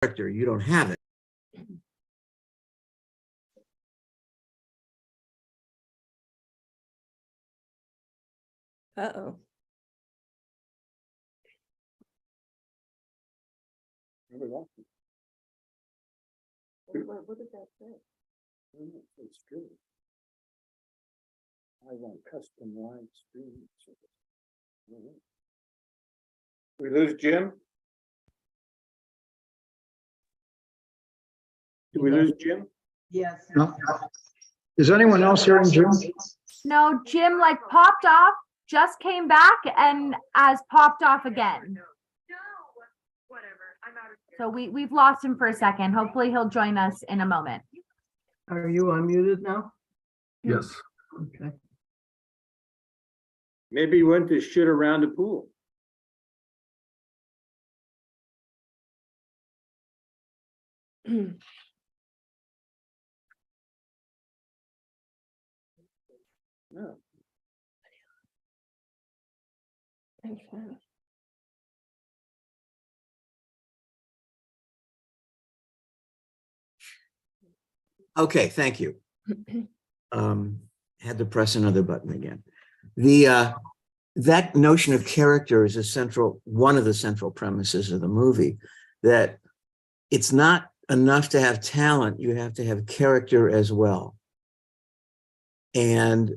character, you don't have it. Uh-oh. What did that say? It's true. I want custom live streaming service. We lose Jim? Did we lose Jim? Yes. No. Is anyone else hearing Jim? No, Jim like popped off, just came back and has popped off again. So we've lost him for a second. Hopefully he'll join us in a moment. Are you unmuted now? Yes. Okay. Maybe he went to shit around the pool. No. Okay, thank you. Had to press another button again. That notion of character is one of the central premises of the movie, that it's not enough to have talent, you have to have character as well. And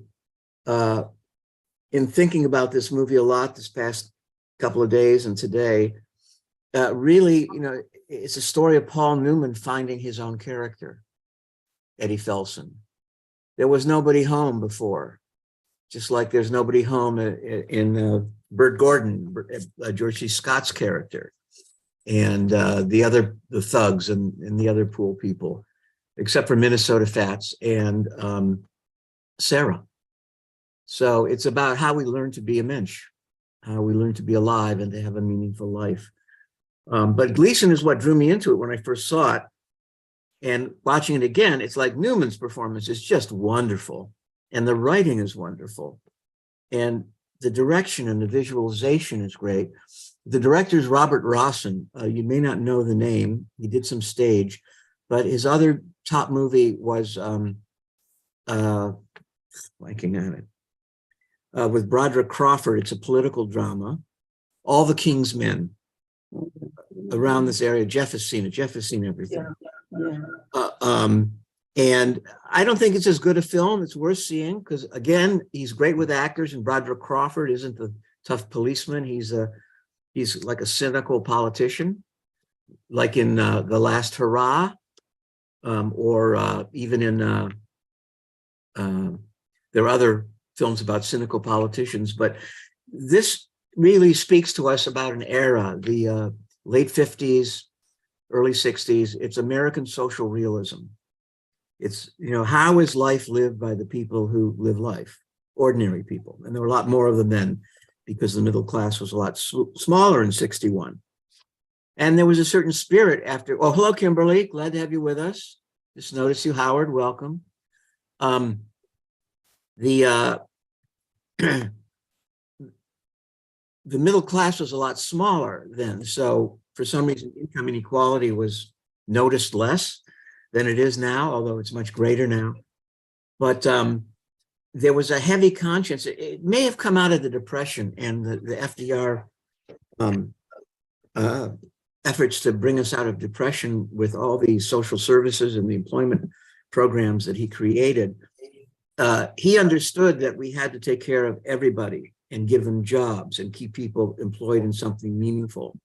in thinking about this movie a lot this past couple of days and today, really, it's a story of Paul Newman finding his own character, Eddie Felson. There was nobody home before, just like there's nobody home in Bert Gordon, George C. Scott's character, and the thugs and the other pool people, except for Minnesota Fats and Sarah. So it's about how we learn to be a mensch, how we learn to be alive and to have a meaningful life. But Gleason is what drew me into it when I first saw it. And watching it again, it's like Newman's performance is just wonderful. And the writing is wonderful. And the direction and the visualization is great. The director is Robert Rossen. You may not know the name. He did some stage, but his other top movie was blanking on it. With Broderick Crawford. It's a political drama. All the King's Men around this area. Jeff has seen it. Jeff has seen everything. Yeah. And I don't think it's as good a film. It's worth seeing because, again, he's great with actors, and Broderick Crawford isn't the tough policeman. He's like a cynical politician, like in The Last Hurrah, or even in there are other films about cynical politicians. But this really speaks to us about an era, the late 50s, early 60s. It's American social realism. It's, how is life lived by the people who live life, ordinary people. And there were a lot more of them then because the middle class was a lot smaller in 61. And there was a certain spirit after, oh, hello, Kimberly, glad to have you with us. Just noticed you, Howard, welcome. The middle class was a lot smaller then. So for some reason, income inequality was noticed less than it is now, although it's much greater now. But there was a heavy conscience. It may have come out of the Depression and the FDR efforts to bring us out of depression with all the social services and the employment programs that he created. He understood that we had to take care of everybody and give them jobs and keep people employed in something meaningful.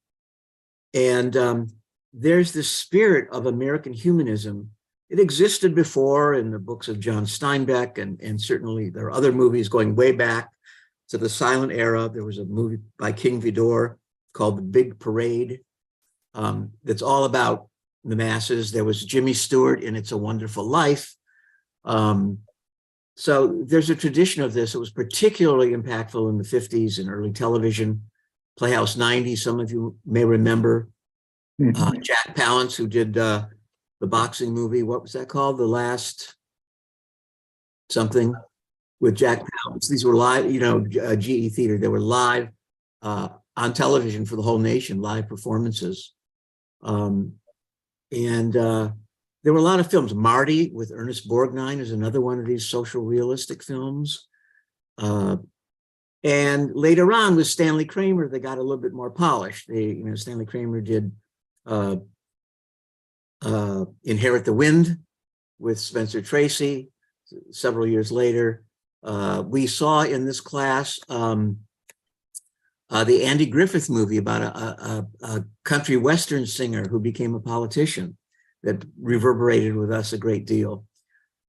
And there's this spirit of American humanism. It existed before in the books of John Steinbeck, and certainly there are other movies going way back to the silent era. There was a movie by King Vidor called The Big Parade that's all about the masses. There was Jimmy Stewart in It's a Wonderful Life. So there's a tradition of this. It was particularly impactful in the 50s and early television. Playhouse 90, some of you may remember. Jack Palance, who did the boxing movie, what was that called? The Last something with Jack Palance. These were live, GE Theater. They were live on television for the whole nation, live performances. And there were a lot of films. Marty with Ernest Borgnine is another one of these social realistic films. And later on with Stanley Kramer, they got a little bit more polished. Stanley Kramer did Inherit the Wind with Spencer Tracy several years later. We saw in this class the Andy Griffith movie about a country western singer who became a politician that reverberated with us a great deal.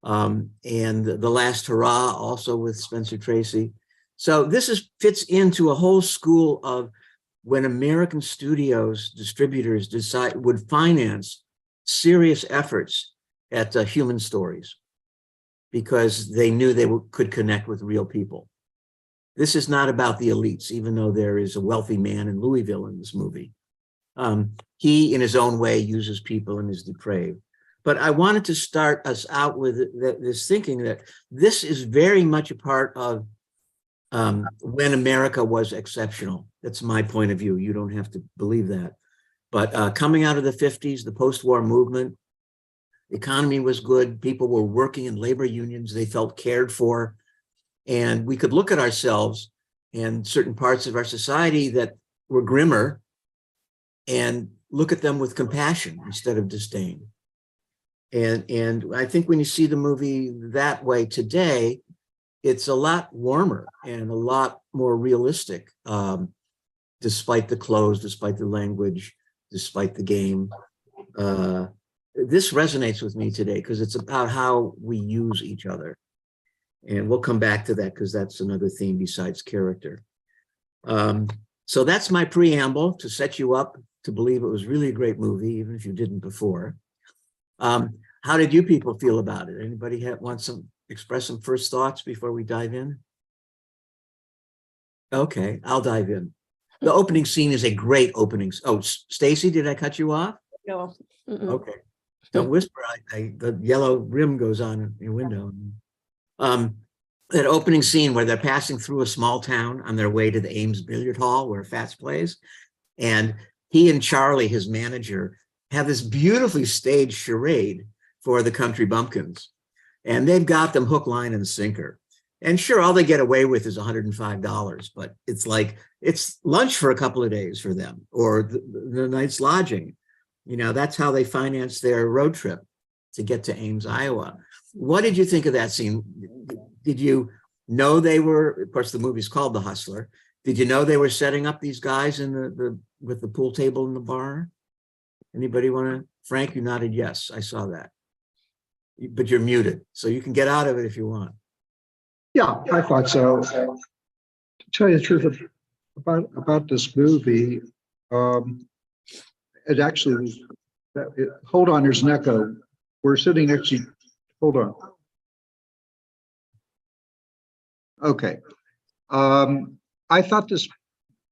And The Last Hurrah, also with Spencer Tracy. So this fits into a whole school of when American studios, distributors would finance serious efforts at human stories because they knew they could connect with real people. This is not about the elites, even though there is a wealthy man in Louisville in this movie. He, in his own way, uses people and is depraved. But I wanted to start us out with this thinking that this is very much a part of when America was exceptional. That's my point of view. You don't have to believe that. But coming out of the 50s, the post-war movement, the economy was good. People were working in labor unions. They felt cared for. And we could look at ourselves and certain parts of our society that were grimmer and look at them with compassion instead of disdain. And I think when you see the movie that way today, it's a lot warmer and a lot more realistic, despite the clothes, despite the language, despite the game. This resonates with me today because it's about how we use each other. And we'll come back to that because that's another theme besides character. So that's my preamble to set you up to believe it was really a great movie, even if you didn't before. How did you people feel about it? Anybody want some express some first thoughts before we dive in? Okay, I'll dive in. The opening scene is a great opening. Oh, Stacy, did I cut you off? No. Mm-mm. Okay. Don't whisper. The yellow rim goes on in your window. That opening scene where they're passing through a small town on their way to the Ames Billiard Hall where Fats plays. And he and Charlie, his manager, have this beautifully staged charade for the Country Bumpkins. And they've got them hook, line, and sinker. And sure, all they get away with is $105, but it's like, it's lunch for a couple of days for them, or the night's lodging. That's how they finance their road trip to get to Ames, Iowa. What did you think of that scene? Did you know they were, of course, the movie's called The Hustler. Did you know they were setting up these guys in with the pool table in the bar? Anybody want to? Frank, you nodded yes. I saw that. But you're muted, so you can get out of it if you want. Yeah, I thought so. To tell you the truth about this movie, it actually was. Hold on, there's an echo. We're sitting next to. Hold on. Okay. I thought this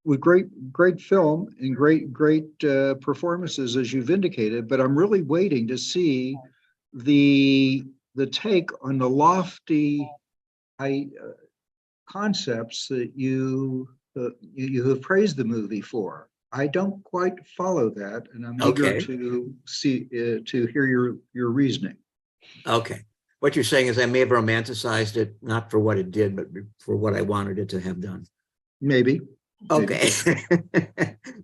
was great film and great performances, as you've indicated. But I'm really waiting to see the take on the lofty concepts that you have praised the movie for. I don't quite follow that, and I'm eager to hear your reasoning. Okay. What you're saying is I may have romanticized it, not for what it did, but for what I wanted it to have done. Maybe. Okay.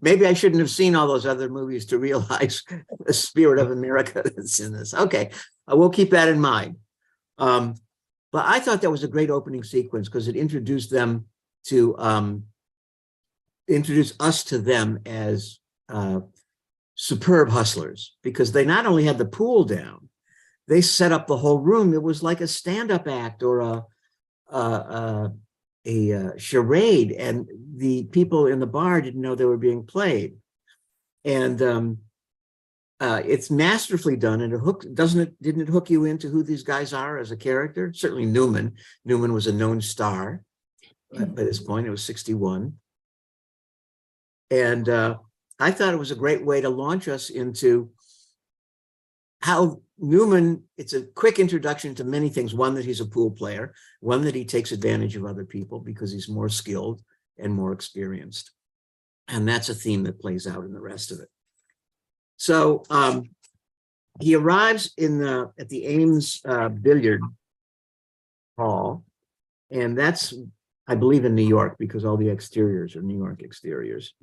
Maybe I shouldn't have seen all those other movies to realize the spirit of America that's in this. Okay. We'll keep that in mind. But I thought that was a great opening sequence because it introduced them to introduce us to them as superb hustlers, because they not only had the pool down, they set up the whole room. It was like a stand-up act or a charade, and the people in the bar didn't know they were being played. And it's masterfully done, and didn't it hook you into who these guys are as a character? Certainly Newman was a known star by this point. It was 61. And I thought it was a great way to launch us into how Newman, it's a quick introduction to many things. One, that he's a pool player. One, that he takes advantage of other people because he's more skilled and more experienced. And that's a theme that plays out in the rest of it. So he arrives at the Ames billiard hall, and that's, I believe, in New York, because all the exteriors are New York exteriors,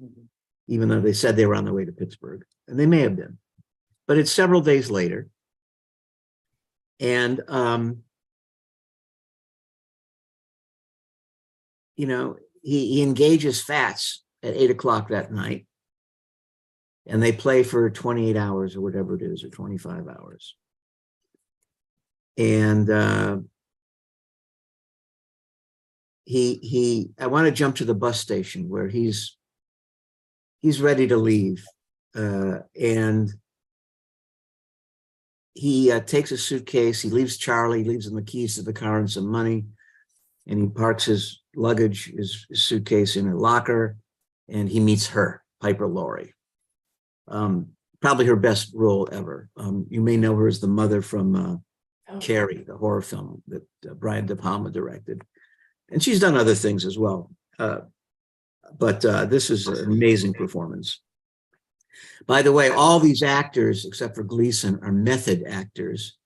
even though they said they were on their way to Pittsburgh, and they may have been, but it's several days later. And, you know, he engages Fats at 8 o'clock that night, and they play for 28 hours or whatever it is, or 25 hours. And I want to jump to the bus station where he's ready to leave. And he takes a suitcase, he leaves Charlie, leaves him the keys to the car and some money, and he parks his luggage, his suitcase in her locker, and he meets her, Piper Laurie. Probably her best role ever. You may know her as the mother from Carrie, the horror film that Brian De Palma directed. And she's done other things as well. But this is an amazing performance. By the way, all these actors, except for Gleason, are method actors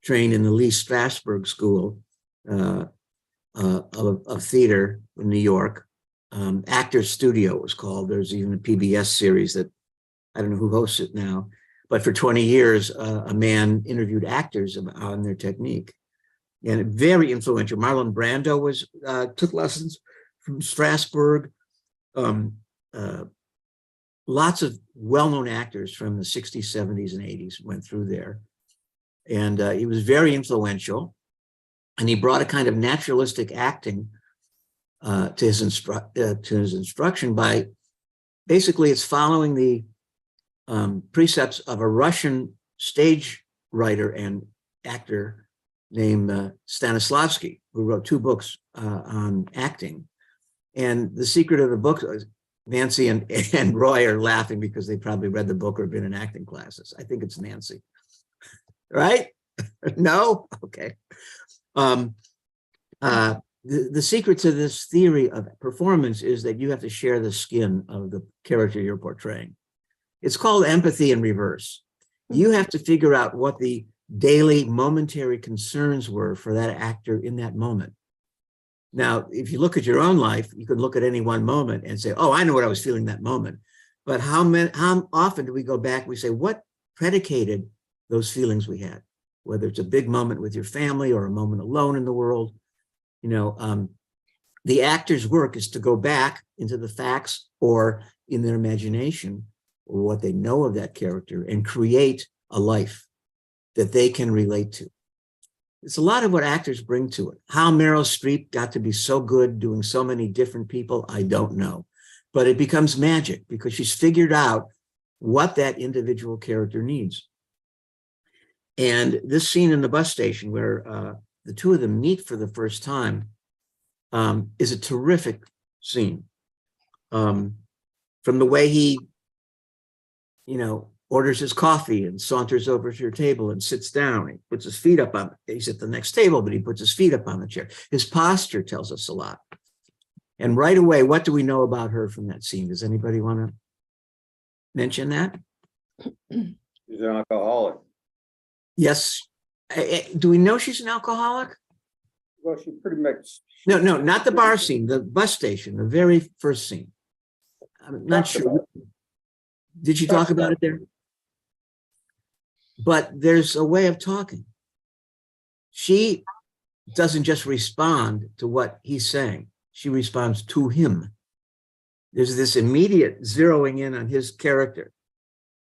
trained in the Lee Strasberg School of Theater in New York. Actors Studio was called. There's even a PBS series that I don't know who hosts it now, but for 20 years, a man interviewed actors on their technique, and very influential. Marlon Brando took lessons from Strasberg. Lots of well-known actors from the 60s, 70s, and 80s went through there. And he was very influential. And he brought a kind of naturalistic acting to his instruction by, basically, it's following the precepts of a Russian stage writer and actor named Stanislavski, who wrote 2 books on acting. And the secret of the book is, Nancy and Roy are laughing because they probably read the book or been in acting classes. I think it's Nancy, right? No? Okay. The secret to this theory of performance is that you have to share the skin of the character you're portraying. It's called empathy in reverse. You have to figure out what the daily momentary concerns were for that actor in that moment. Now, if you look at your own life, you could look at any one moment and say, oh, I know what I was feeling that moment. But how often do we go back and we say, what predicated those feelings we had? Whether it's a big moment with your family or a moment alone in the world. You know, the actor's work is to go back into the facts or in their imagination or what they know of that character and create a life that they can relate to. It's a lot of what actors bring to it. How Meryl Streep got to be so good doing so many different people, I don't know. But it becomes magic because she's figured out what that individual character needs. And this scene in the bus station where the 2 of them meet for the first time is a terrific scene. From the way he, you know, orders his coffee and saunters over to your table and sits down. He puts his feet up on, he's at the next table, but he puts his feet up on the chair. His posture tells us a lot. And right away, what do we know about her from that scene? Does anybody want to mention that? She's an alcoholic. Yes. Do we know she's an alcoholic? Well, she pretty much. No, not the bar scene, the bus station, the very first scene. I'm not sure. Did you talk about it there? But there's a way of talking. She doesn't just respond to what he's saying. She responds to him. There's this immediate zeroing in on his character.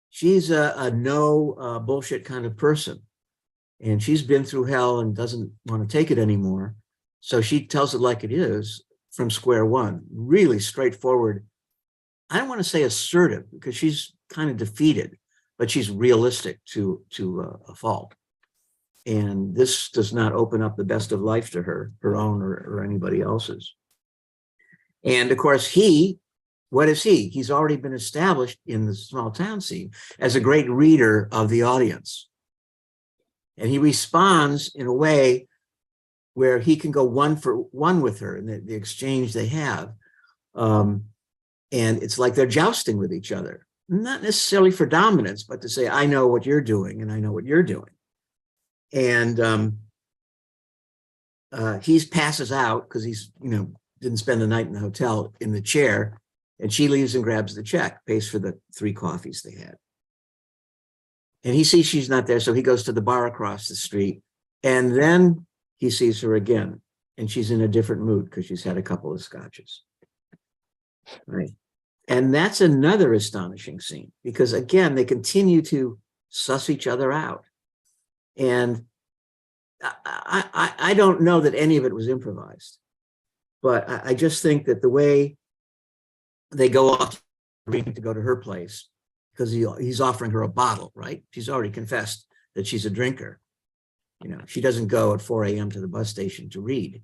She's a no bullshit kind of person. And she's been through hell and doesn't want to take it anymore. So she tells it like it is from square one, really straightforward. I don't want to say assertive because she's kind of defeated, but she's realistic to a fault. And this does not open up the best of life to her own or anybody else's. And of course, what is he? He's already been established in the small town scene as a great reader of the audience. And he responds in a way where he can go 1-for-1 with her in the exchange they have. And it's like they're jousting with each other. not necessarily for dominance, but to say, I know what you're doing and I know what you're doing. And he passes out because he's, didn't spend the night in the hotel in the chair, and she leaves and grabs the check, pays for the 3 coffees they had. And he sees she's not there, so he goes to the bar across the street, and then he sees her again, and she's in a different mood because she's had a couple of scotches. Right. And that's another astonishing scene, because again, they continue to suss each other out. And I don't know that any of it was improvised, but I just think that the way they go off to go to her place, because he's offering her a bottle, right? She's already confessed that she's a drinker. She doesn't go at 4 a.m. to the bus station to read.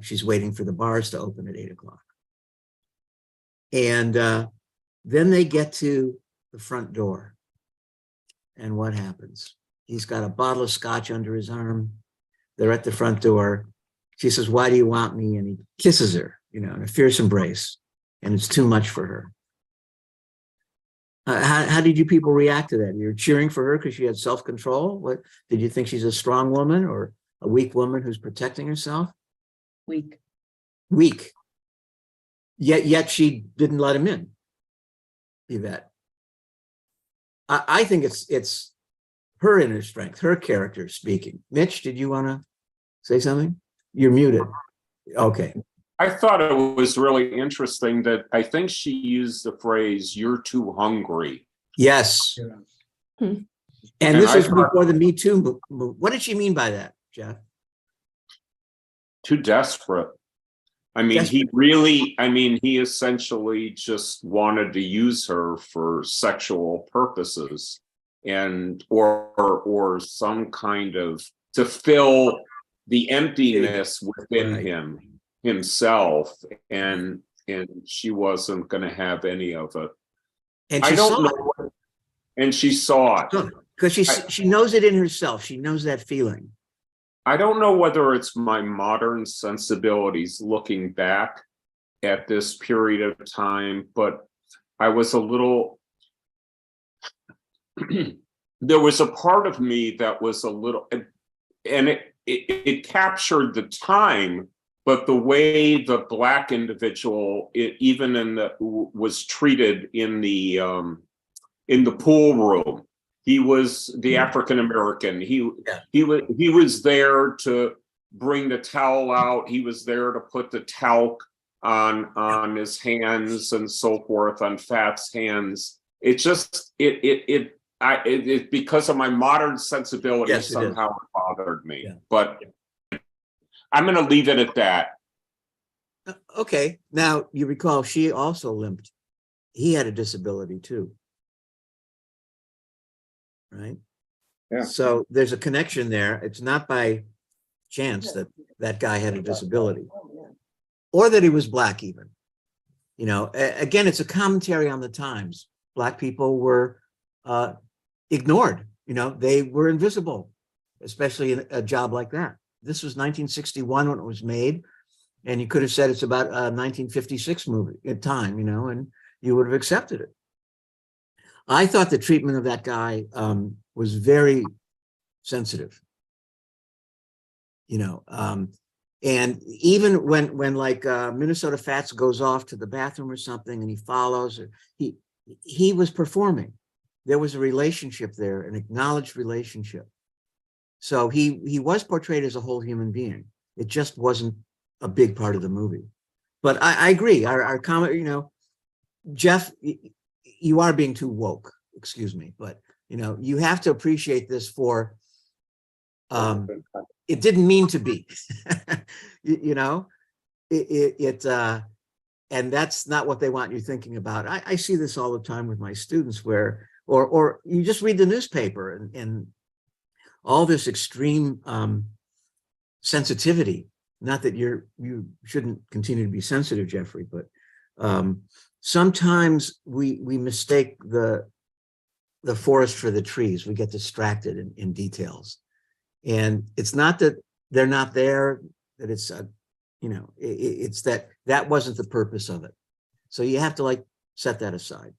She's waiting for the bars to open at 8 o'clock. And then they get to the front door. And what happens? He's got a bottle of scotch under his arm. They're at the front door. She says, "Why do you want me?" And he kisses her, in a fierce embrace. And it's too much for her. How did you people react to that? You're cheering for her because she had self-control? What did you think she's a strong woman or a weak woman who's protecting herself? Week. Weak. Yet she didn't let him in. Yvette. I think it's her inner strength, her character speaking. Mitch, did you want to say something? You're muted. Okay. I thought it was really interesting that I think she used the phrase, "You're too hungry." Yes. And this was before the Me Too move. What did she mean by that, Jeff? Too desperate. I mean, he essentially just wanted to use her for sexual purposes and or some kind of to fill the emptiness within himself, and she wasn't going to have any of it. And I don't know. And she saw it because she knows it in herself. She knows that feeling. I don't know whether it's my modern sensibilities looking back at this period of time, but I was a little, there was a part of me that was a little, and it captured the time, but the way the Black individual, was treated in the pool room. He was the African American. He was there to bring the towel out. He was there to put the talc on his hands and so forth, on Fat's hands. It just it because of my modern sensibility, yes, somehow it bothered me. Yeah. But I'm going to leave it at that. Okay. Now you recall she also limped. He had a disability too. Right. Yeah. So there's a connection there. It's not by chance that guy had a disability, or that he was Black even. Again, it's a commentary on the times. Black people were ignored. They were invisible, especially in a job like that. This was 1961 when it was made, and you could have said it's about a 1956 movie at time, and you would have accepted it. I thought the treatment of that guy was very sensitive, and even when like Minnesota Fats goes off to the bathroom or something and he follows, he was performing. There was a relationship there, an acknowledged relationship. So he was portrayed as a whole human being. It just wasn't a big part of the movie. But I agree. Our comment, Jeff, you are being too woke, excuse me, but you have to appreciate this for it didn't mean to be. And that's not what they want you thinking about. I see this all the time with my students where or you just read the newspaper and all this extreme sensitivity. Not that you shouldn't continue to be sensitive, Jeffrey, but sometimes we mistake the forest for the trees. We get distracted in details, and it's not that they're not there. That it's it's that wasn't the purpose of it. So you have to set that aside.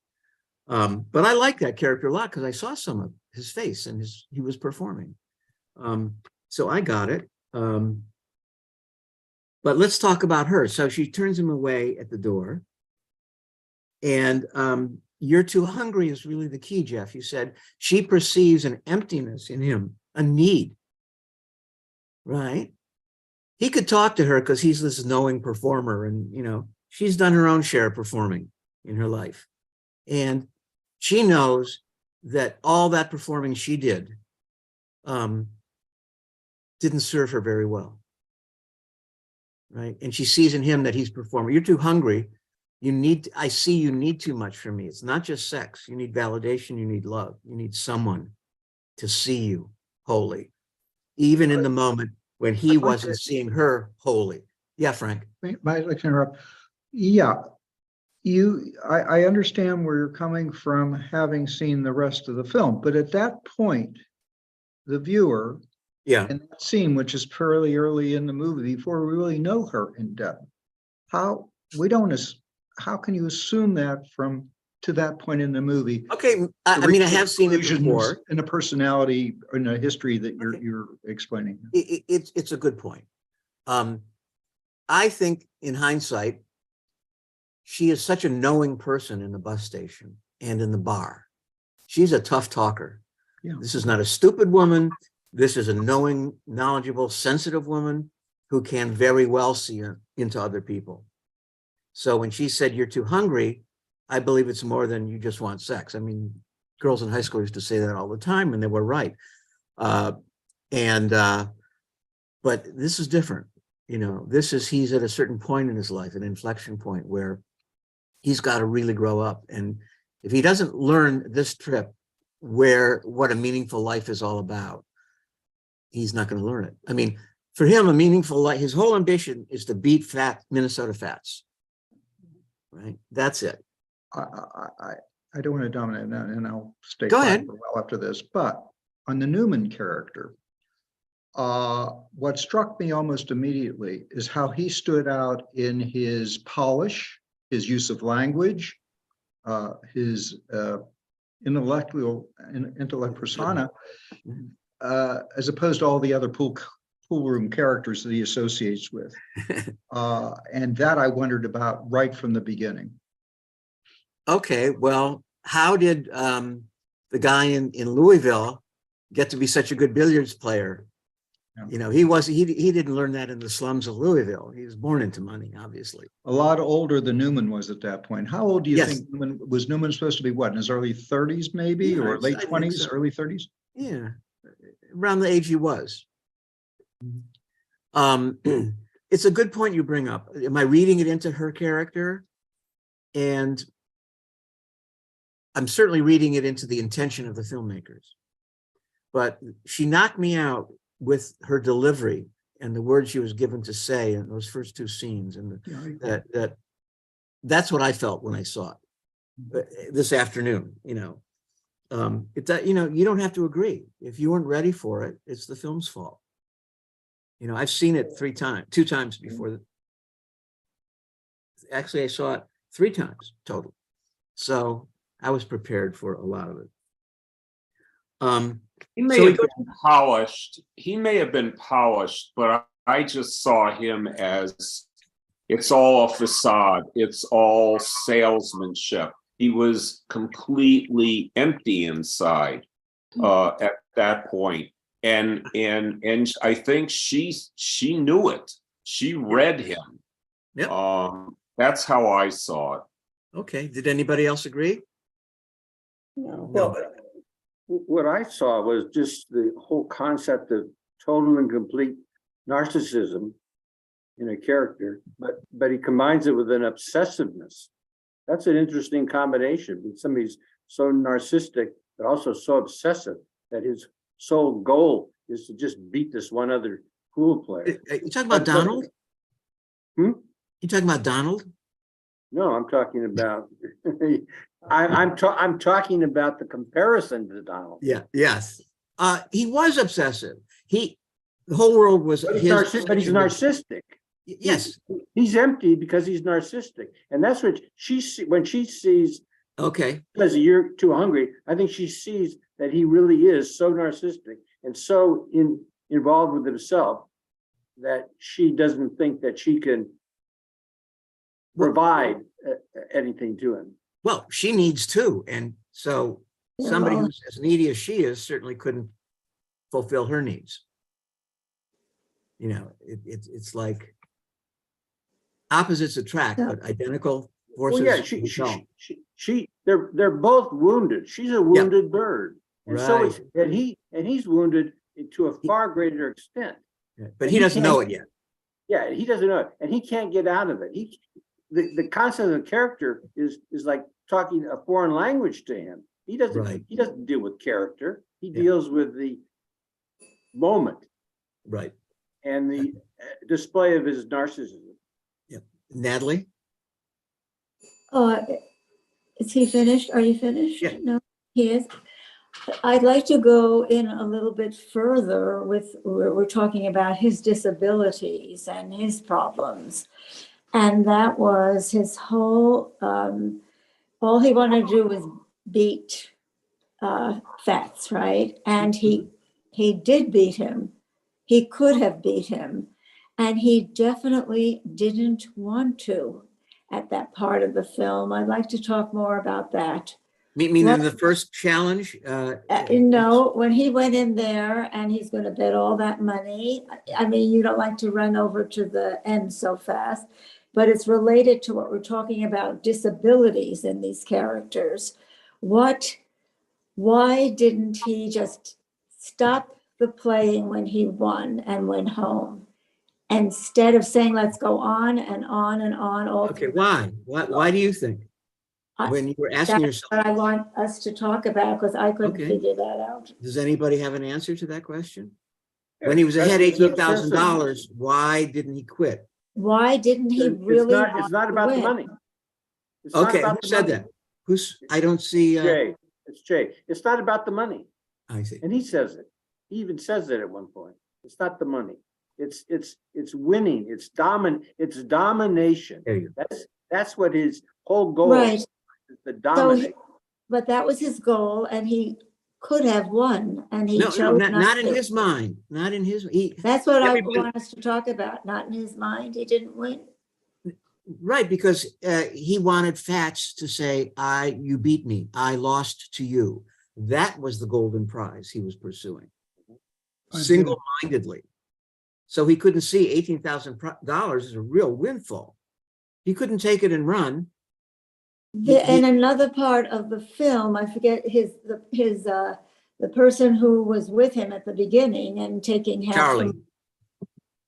But I like that character a lot because I saw some of his face and he was performing. So I got it. But let's talk about her. So she turns him away at the door. And you're too hungry is really the key, Jeff. You said she perceives an emptiness in him, a need. Right? He could talk to her because he's this knowing performer, and she's done her own share of performing in her life. And she knows that all that performing she did didn't serve her very well. Right? And she sees in him that he's performing. You're too hungry. I see you need too much from me. It's not just sex. You need validation. You need love. You need someone to see you wholly, even in the moment when he wasn't seeing her wholly. Yeah, Frank. Might I like to interrupt? Yeah, I understand where you're coming from, having seen the rest of the film, but at that point, the viewer, Yeah. in that scene, which is fairly early in the movie, before we really know her in depth, how can you assume that to that point in the movie? Okay. I mean, I have seen it before. In a personality, in a history that you're explaining. It's a good point. I think in hindsight, she is such a knowing person in the bus station and in the bar. She's a tough talker. Yeah. This is not a stupid woman. This is a knowing, knowledgeable, sensitive woman who can very well see into other people. So when she said, "You're too hungry," I believe it's more than you just want sex. I mean, girls in high school used to say that all the time, and they were right. But this is different. He's at a certain point in his life, an inflection point where he's got to really grow up. And if he doesn't learn this trip what a meaningful life is all about, he's not going to learn it. I mean, for him, a meaningful life, his whole ambition is to beat Minnesota Fats. Right? That's it. I don't want to dominate that, and I'll stay Go quiet ahead. for a while after this. But on the Newman character, what struck me almost immediately is how he stood out in his polish, his use of language, his intellect persona, as opposed to all the other pool room characters that he associates with. And that I wondered about right from the beginning. Okay, well, how did the guy in Louisville get to be such a good billiards player? Yeah. He didn't learn that in the slums of Louisville. He was born into money, obviously. A lot older than Newman was at that point. How old do you Yes. think Newman supposed to be? What, in his early 30s maybe, Yeah, or late I think 20s, so. early 30s? Yeah, around the age he was. It's a good point you bring up. Am I reading it into her character? And I'm certainly reading it into the intention of the filmmakers. But she knocked me out with her delivery and the words she was given to say in those first two scenes. And that's what I felt when I saw it this afternoon. You don't have to agree. If you weren't ready for it, it's the film's fault. I've seen it two times before. Actually, I saw it 3 times total. So I was prepared for a lot of it. He may have been polished. He may have been polished, but I just saw him as it's all a facade. It's all salesmanship. He was completely empty inside at that point. And I think she knew it. She read him. Yep. That's how I saw it. Okay. Did anybody else agree? No, well, what I saw was just the whole concept of total and complete narcissism in a character, but he combines it with an obsessiveness. That's an interesting combination. Somebody's so narcissistic, but also so obsessive that his sole goal is to just beat this one other pool player. You talking about Donald? You talking about Donald? No, I'm talking about I'm talking about the comparison to Donald. Yeah. Yes. He was obsessive. The whole world was But his. he's narcissistic. Yes. He's empty because he's narcissistic, and that's what when she sees Okay, because you're too hungry. I think she sees that he really is so narcissistic and so involved with himself that she doesn't think that she can provide anything to him. well, she needs too, and so Yeah, somebody well- who's as needy as she is certainly couldn't fulfill her needs. You know, it's like opposites attract, Yeah. but identical Well, forces yeah, repel. they're both wounded. She's a wounded bird. And so is, Right. and he's wounded to a far greater extent. Yeah, but he doesn't know it yet. Yeah, he doesn't know it, and he can't get out of it. The concept of character is like talking a foreign language to him. He Right. doesn't deal with character. He Yeah. deals with the moment Right. and the display of his narcissism. Natalie? Is he finished? Are you finished? Yeah. No, he is. I'd like to go in a little bit further with, we're talking about his disabilities and his problems. And that was his whole, all he wanted to do was beat Fats, right? And he did beat him. He could have beat him. And he definitely didn't want to at that part of the film. I'd like to talk more about that. Meaning What- the first challenge? No, when he went in there and he's going to bet all that money, I mean, you don't like to run over to the end so fast, but it's related to what we're talking about, disabilities in these characters. Why didn't he just stop the playing when he won and went home? Instead of saying, let's go on and on and on all Okay, through. why do you think? I- When you were asking That's yourself, what I want us to talk about because I couldn't Okay. figure that out. does anybody have an answer to that question? When he was ahead That's $18,000, why didn't he quit? Why didn't he really It's want not to about the win? money. It's not Okay, about who the said money. that? I don't see, Jay, it's Jay. It's not about the money. I see. And he says it. He even says it at one point. It's not the money. It's winning. It's domination. There you That's what his whole goal Right. is, to dominate. But that was his goal and he could have won and he No, chose not in to. his mind, not in his, That's what I everybody- want us to talk about, not in his mind. He didn't win. right, because he wanted Fats to say, you beat me, I lost to you. That was the golden prize he was pursuing, single-mindedly. So he couldn't see $18,000 as a real windfall. He couldn't take it and run. And another part of the film, I forget the person who was with him at the beginning and taking half. Charlie,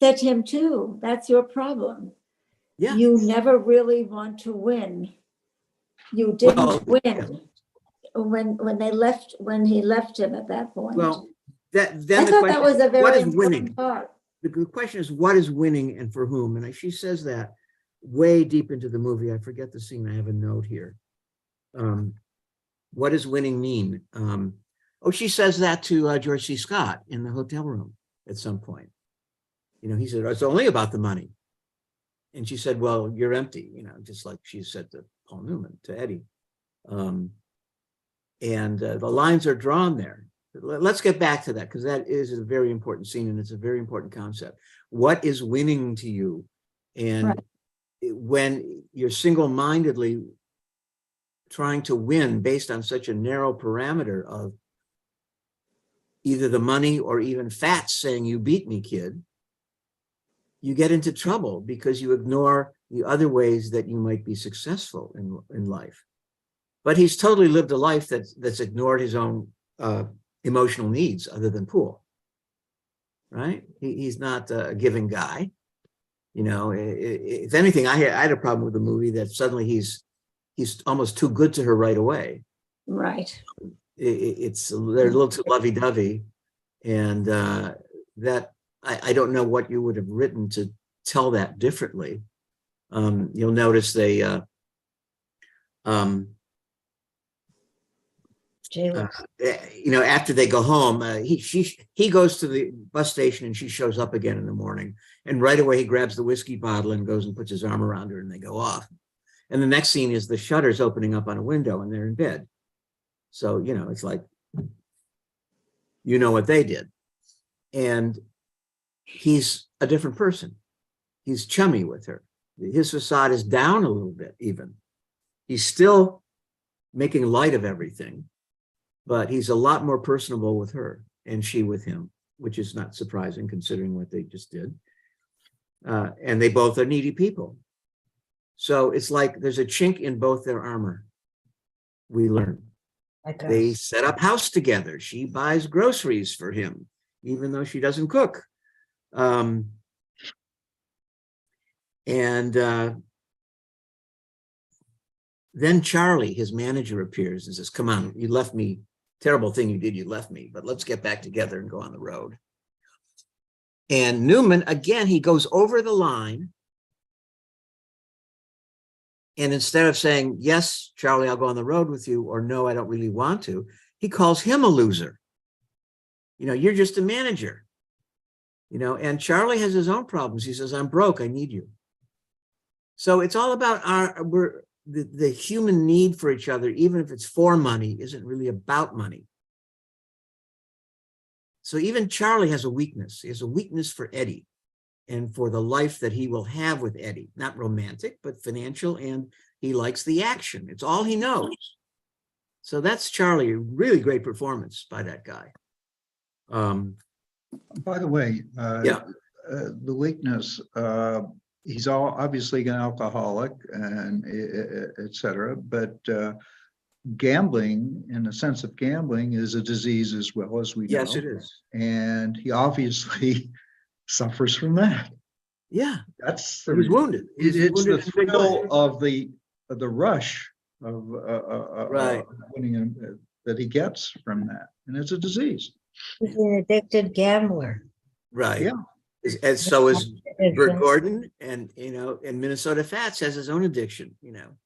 Said to him too, that's your problem. yeah. You never really want to win. You didn't Well, win when he left him at that point. Well, then I the thought that question, was a what very is winning? important part. The question is, what is winning and for whom? And she says that way deep into the movie. I forget the scene. I have a note here. What does winning mean? She says that to George C. Scott in the hotel room at some point. You know, he said, it's only about the money. And she said, well, you're empty, you know, just like she said to Paul Newman, to Eddie. And the lines are drawn there. Let's get back to that, because that is a very important scene and it's a very important concept. What is winning to you? And Right. when you're single-mindedly trying to win based on such a narrow parameter of either the money or even Fats saying, you beat me, kid, you get into trouble because you ignore the other ways that you might be successful in life. But he's totally lived a life that's ignored his own emotional needs other than pool, right? He's not a giving guy. You know, if anything, I had a problem with the movie that suddenly he's almost too good to her right away. Right. They're a little too lovey-dovey, and that I don't know what you would have written to tell that differently. You'll notice they after they go home, he goes to the bus station and she shows up again in the morning, and right away he grabs the whiskey bottle and goes and puts his arm around her and they go off. And the next scene is the shutters opening up on a window and they're in bed. So, you know, it's like, you know what they did. And he's a different person. He's chummy with her. His facade is down a little bit even. He's still making light of everything, but he's a lot more personable with her and she with him, which is not surprising considering what they just did. And they both are needy people. So it's like there's a chink in both their armor. We learn. They set up house together. She buys groceries for him, even though she doesn't cook. Then Charlie, his manager, appears and says, come on, you left me, terrible thing you did, you left me, but let's get back together and go on the road. And Newman, again, he goes over the line. And instead of saying, yes, Charlie, I'll go on the road with you, or no, I don't really want to, he calls him a loser. You know, you're just a manager. You know, and Charlie has his own problems. He says, I'm broke, I need you. So it's all about the human need for each other, even if it's for money, isn't really about money. So even Charlie has a weakness. He has a weakness for Eddie and for the life that he will have with Eddie, not romantic, but financial, and he likes the action. It's all he knows. So that's Charlie, a really great performance by that guy. By the way, Yeah. The weakness, he's obviously an alcoholic and et cetera, but gambling, in the sense of gambling, is a disease as well, as we know. Yes, it is. And he obviously suffers from that. Yeah, That's he was wounded. He was it's the wounded in a big thrill way. of the rush of Right. winning that he gets from that, and it's a disease. He's an addicted gambler. Right. Yeah. And so is Bert Gordon, and, you know, and Minnesota Fats has his own addiction, you know,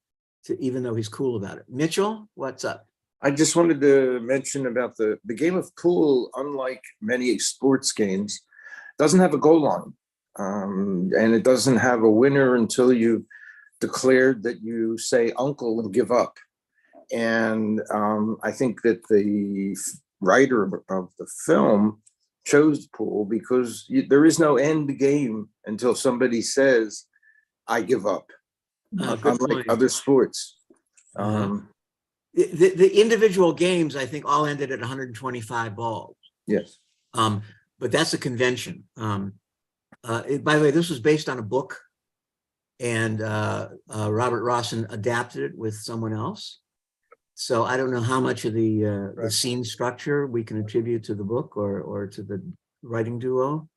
to, even though he's cool about it. Mitchell, what's up? I just wanted to mention about the game of pool, unlike many sports games, doesn't have a goal line. And it doesn't have a winner until you declared that you say uncle and give up. And I think that the writer of the film chose pool because there is no end game until somebody says, I give up. Good Unlike point. other sports. The individual games, I think, all ended at 125 balls. Yes. But that's a convention. By the way, this was based on a book, and Robert Rawson adapted it with someone else. So I don't know how much of the scene structure we can attribute to the book or to the writing duo.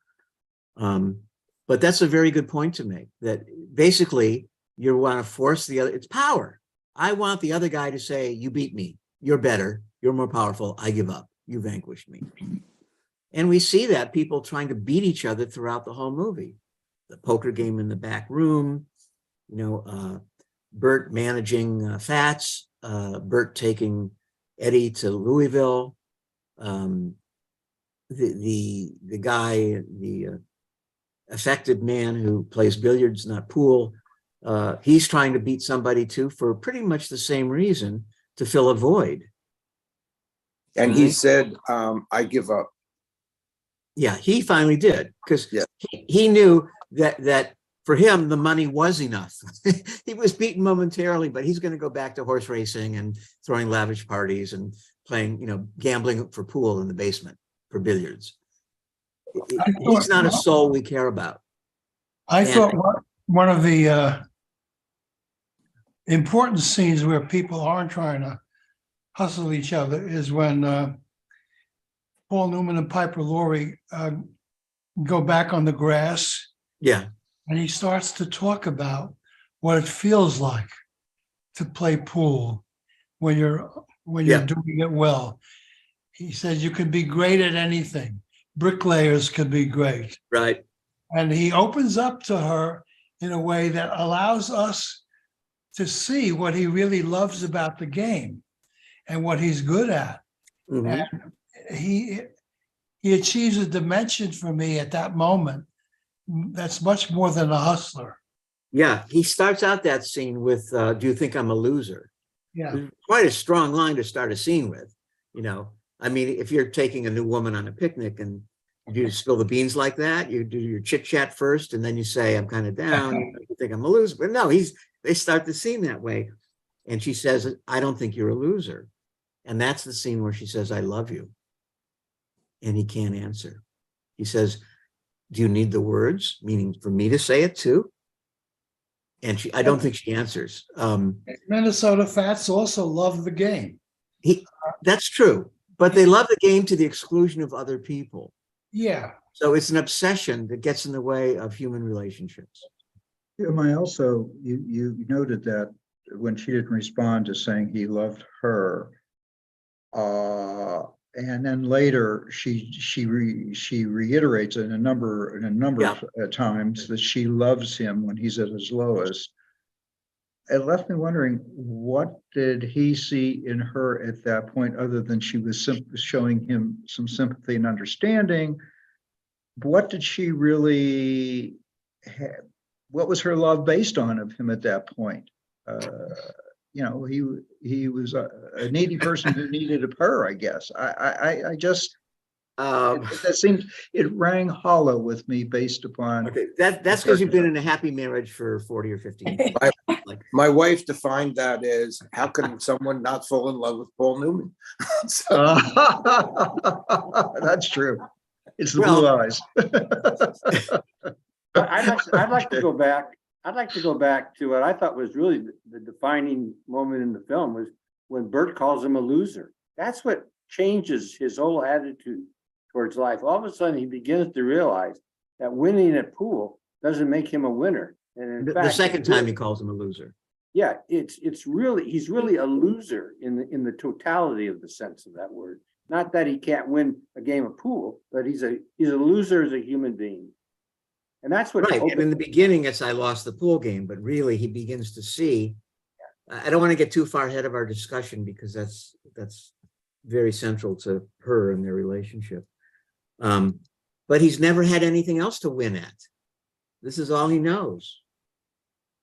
But that's a very good point to make, that basically you want to force the other, it's power. I want the other guy to say, you beat me, you're better, you're more powerful, I give up, you vanquished me. And we see that people trying to beat each other throughout the whole movie. The poker game in the back room, you know, Bert managing Fats, Bert taking Eddie to Louisville, the guy, the affected man who plays billiards, not pool, he's trying to beat somebody too for pretty much the same reason, to fill a void. And he said, I give up. Yeah, he finally did, because Yeah. he knew that for him, the money was enough. He was beaten momentarily, but he's going to go back to horse racing and throwing lavish parties and playing, you know, gambling for pool in the basement for billiards. He's not a soul we care about. I thought one of the important scenes where people aren't trying to hustle each other is when Paul Newman and Piper Laurie go back on the grass. Yeah. And he starts to talk about what it feels like to play pool when you're doing it well. He says you can be great at anything. Bricklayers can be great. Right. And he opens up to her in a way that allows us to see what he really loves about the game and what he's good at. Mhm. And he achieves a dimension for me at that moment that's much more than a hustler. Yeah, he starts out that scene with, do you think I'm a loser? Yeah, Quite a strong line to start a scene with, you know. I mean, if you're taking a new woman on a picnic and you spill the beans like that, you do your chit chat first, and then you say, I'm kind of down, you think I'm a loser. But no, they start the scene that way. And she says, I don't think you're a loser. And that's the scene where she says, I love you. And he can't answer. He says, do you need the words? Meaning for me to say it too? And I don't think she answers. Minnesota Fats also love the game. That's true, but they love the game to the exclusion of other people. Yeah, So it's an obsession that gets in the way of human relationships. I also, you noted that when she didn't respond to saying he loved her, and then later she reiterates in a number of times that she loves him when he's at his lowest. It left me wondering, what did he see in her at that point, other than she was showing him some sympathy and understanding? What did she really have? What was her love based on of him at that point? You know, he was a needy person who needed her, I guess. I just, that seemed, it rang hollow with me based upon. Okay, that's because you've been in a happy marriage for 40 or 50 years. My wife defined that as, how can someone not fall in love with Paul Newman? So, That's true. It's the blue eyes. I'd like to go back. I'd like to go back to what I thought was really the defining moment in the film, was when Bert calls him a loser. That's what changes his whole attitude towards life. All of a sudden, he begins to realize that winning at pool doesn't make him a winner. And in fact, The second time he calls him a loser. yeah, it's really, he's really a loser in the totality of the sense of that word. Not that he can't win a game of pool, but he's a loser as a human being. And that's what. Right. And in the beginning, it's I lost the pool game, but really he begins to see. I don't want to get too far ahead of our discussion because that's very central to her and their relationship. But he's never had anything else to win at. This is all he knows.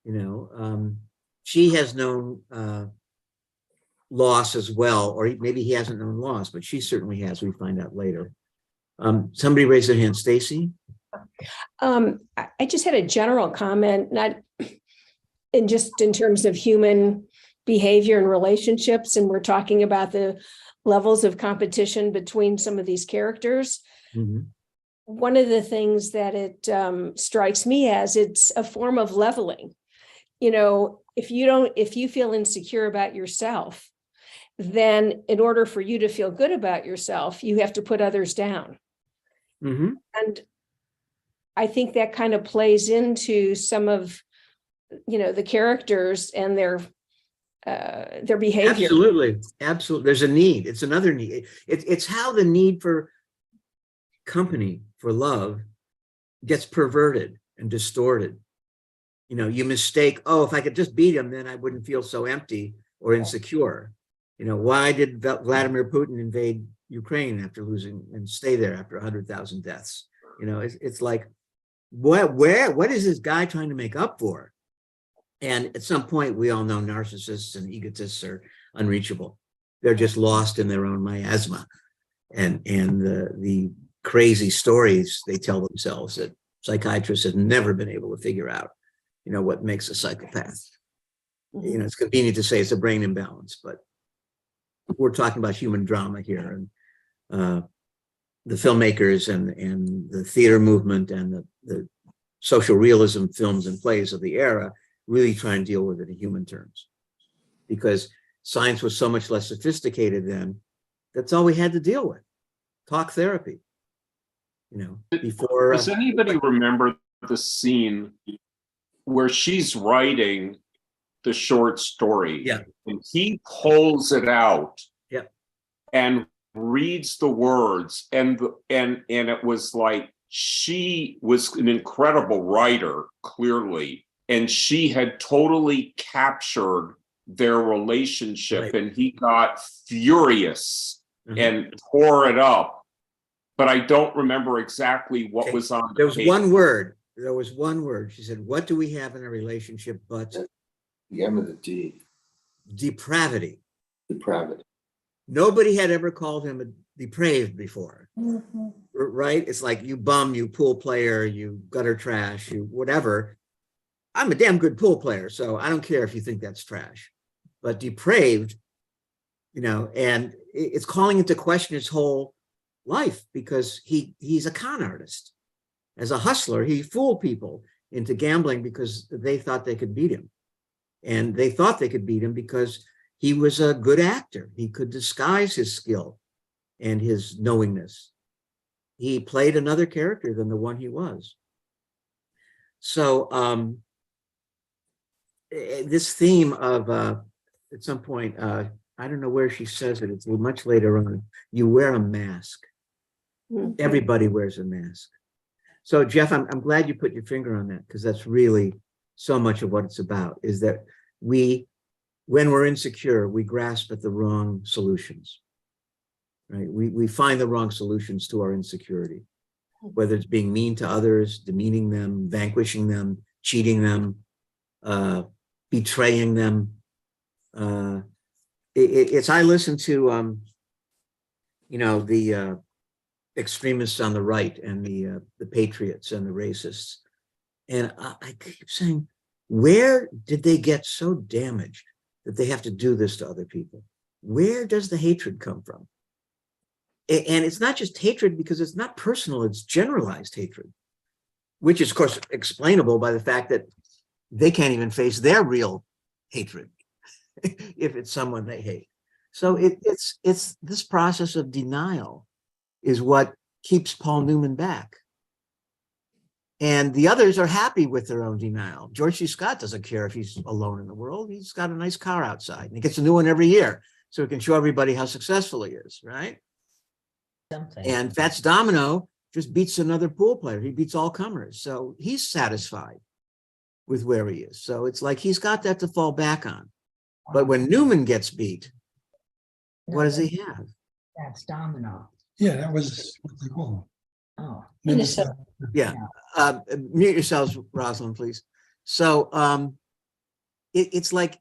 You know, she has known loss as well, or maybe he hasn't known loss, but she certainly has. We find out later. Somebody raised their hand. Stacy. I just had a general comment, not in just in terms of human behavior and relationships, and we're talking about the levels of competition between some of these characters. Mm-hmm. One of the things that it strikes me as, it's a form of leveling. You know, if you feel insecure about yourself, then in order for you to feel good about yourself, you have to put others down. Mm-hmm. And I think that kind of plays into some of, you know, the characters and their behavior. Absolutely. There's a need. It's another need. It's how the need for company, for love, gets perverted and distorted. You know, you mistake, oh, if I could just beat him, then I wouldn't feel so empty or insecure. You know, why did Vladimir Putin invade Ukraine after losing and stay there after 100,000 deaths? You know, it's like, what is this guy trying to make up for? And at some point, we all know narcissists and egotists are unreachable. They're just lost in their own miasma and the crazy stories they tell themselves that psychiatrists have never been able to figure out, you know, what makes a psychopath. You know, it's convenient to say it's a brain imbalance, but we're talking about human drama here, and the filmmakers and the theater movement and the social realism films and plays of the era really try and deal with it in human terms, because science was so much less sophisticated then. That's all we had to deal with. Talk therapy, you know, before. Does anybody remember the scene where she's writing the short story? Yeah. And he pulls it out. Yeah. And reads the words, and it was like, she was an incredible writer, clearly, and she had totally captured their relationship, right. And he got furious and tore it up. But I don't remember exactly what was on the There was page. one word There was one word. She said, what do we have in a relationship but The M of the D, depravity? depravity. Nobody had ever called him a depraved before, Mhm. right? It's like you bum, you pool player, you gutter trash, you whatever. I'm a damn good pool player, so I don't care if you think that's trash. But depraved, and it's calling into question his whole life because he's a con artist. As a hustler, he fooled people into gambling because they thought they could beat him. And they thought they could beat him because he was a good actor. He could disguise his skill and his knowingness. He played another character than the one he was. So this theme of, at some point, I don't know where she says it, it's much later on, you wear a mask. Mhm. Everybody wears a mask. So Jeff, I'm glad you put your finger on that, because that's really so much of what it's about, is that when we're insecure, we grasp at the wrong solutions, right? We find the wrong solutions to our insecurity, whether it's being mean to others, demeaning them, vanquishing them, cheating them, betraying them. I listen to, the extremists on the right and the patriots and the racists. And I keep saying, where did they get so damaged that they have to do this to other people? Where does the hatred come from? And it's not just hatred because it's not personal, it's generalized hatred, which is, of course, explainable by the fact that they can't even face their real hatred if it's someone they hate. So it's this process of denial is what keeps Paul Newman back. And the others are happy with their own denial. George C. Scott doesn't care if he's alone in the world. He's got a nice car outside and he gets a new one every year so he can show everybody how successful he is, right? And Fats Domino just beats another pool player. He beats all comers. So he's satisfied with where he is. So it's like he's got that to fall back on. But when Newman gets beat, what does he have? That's Domino. Yeah, that was what they call Oh. Minnesota. Yeah. Mute yourselves, Rosalind, please. So it's like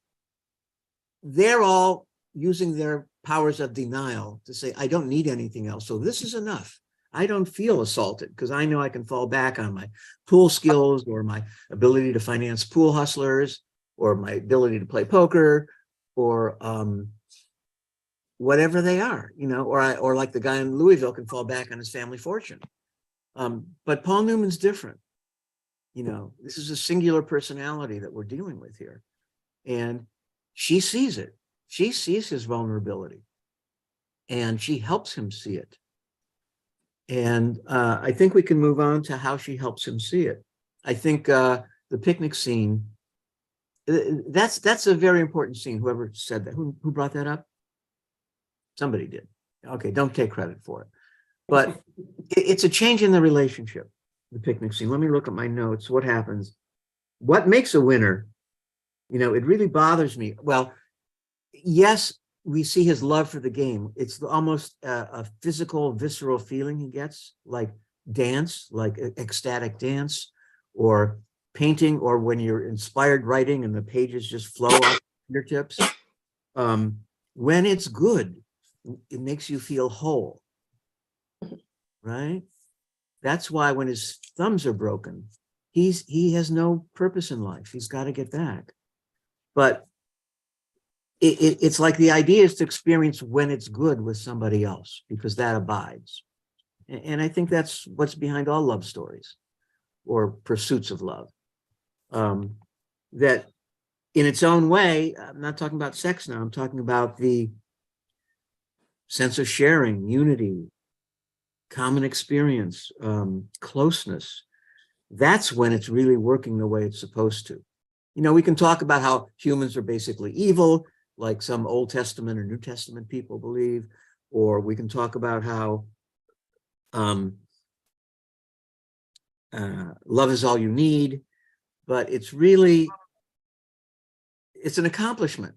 they're all using their powers of denial to say, I don't need anything else. So this is enough. I don't feel assaulted because I know I can fall back on my pool skills or my ability to finance pool hustlers or my ability to play poker or whatever they are, or like the guy in Louisville can fall back on his family fortune. But Paul Newman's different. This is a singular personality that we're dealing with here. And she sees it. She sees his vulnerability and she helps him see it. And I think we can move on to how she helps him see it. I think the picnic scene, that's a very important scene. Whoever said that, who brought that up? Somebody did. Okay, don't take credit for it. But it's a change in the relationship, the picnic scene. Let me look at my notes. What happens? What makes a winner? It really bothers me. Well, yes, we see his love for the game. It's almost a physical, visceral feeling he gets, like dance, like ecstatic dance, or painting, or when you're inspired writing and the pages just flow off your fingertips. When it's good, it makes you feel whole, right? That's why when his thumbs are broken, he has no purpose in life. He's got to get back. But it's like the idea is to experience when it's good with somebody else, because that abides. And I think that's what's behind all love stories or pursuits of love. That in its own way, I'm not talking about sex now, I'm talking about the sense of sharing, unity, common experience, closeness. That's when it's really working the way it's supposed to. We can talk about how humans are basically evil, like some Old Testament or New Testament people believe, or we can talk about how love is all you need, but it's an accomplishment.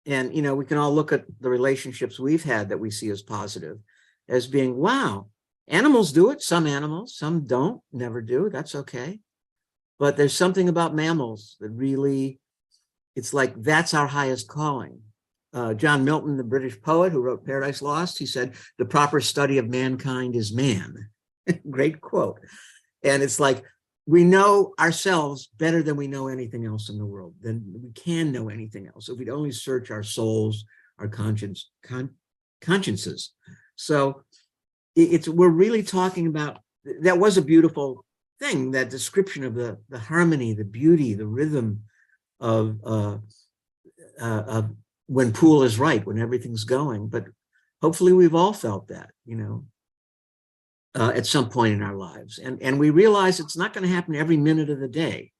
And, we can all look at the relationships we've had that we see as positive as being, wow, animals do it. Some animals, some don't, never do. That's okay. But there's something about mammals that really, it's like, that's our highest calling. John Milton, the British poet who wrote Paradise Lost, he said, the proper study of mankind is man. Great quote. And it's like, we know ourselves better than we know anything else in the world, than we can know anything else. If we'd only search our souls, our consciences. So we're really talking about, that was a beautiful thing, that description of the harmony, the beauty, the rhythm of when Poole is right, when everything's going. But hopefully we've all felt that, at some point in our lives. And we realize it's not going to happen every minute of the day,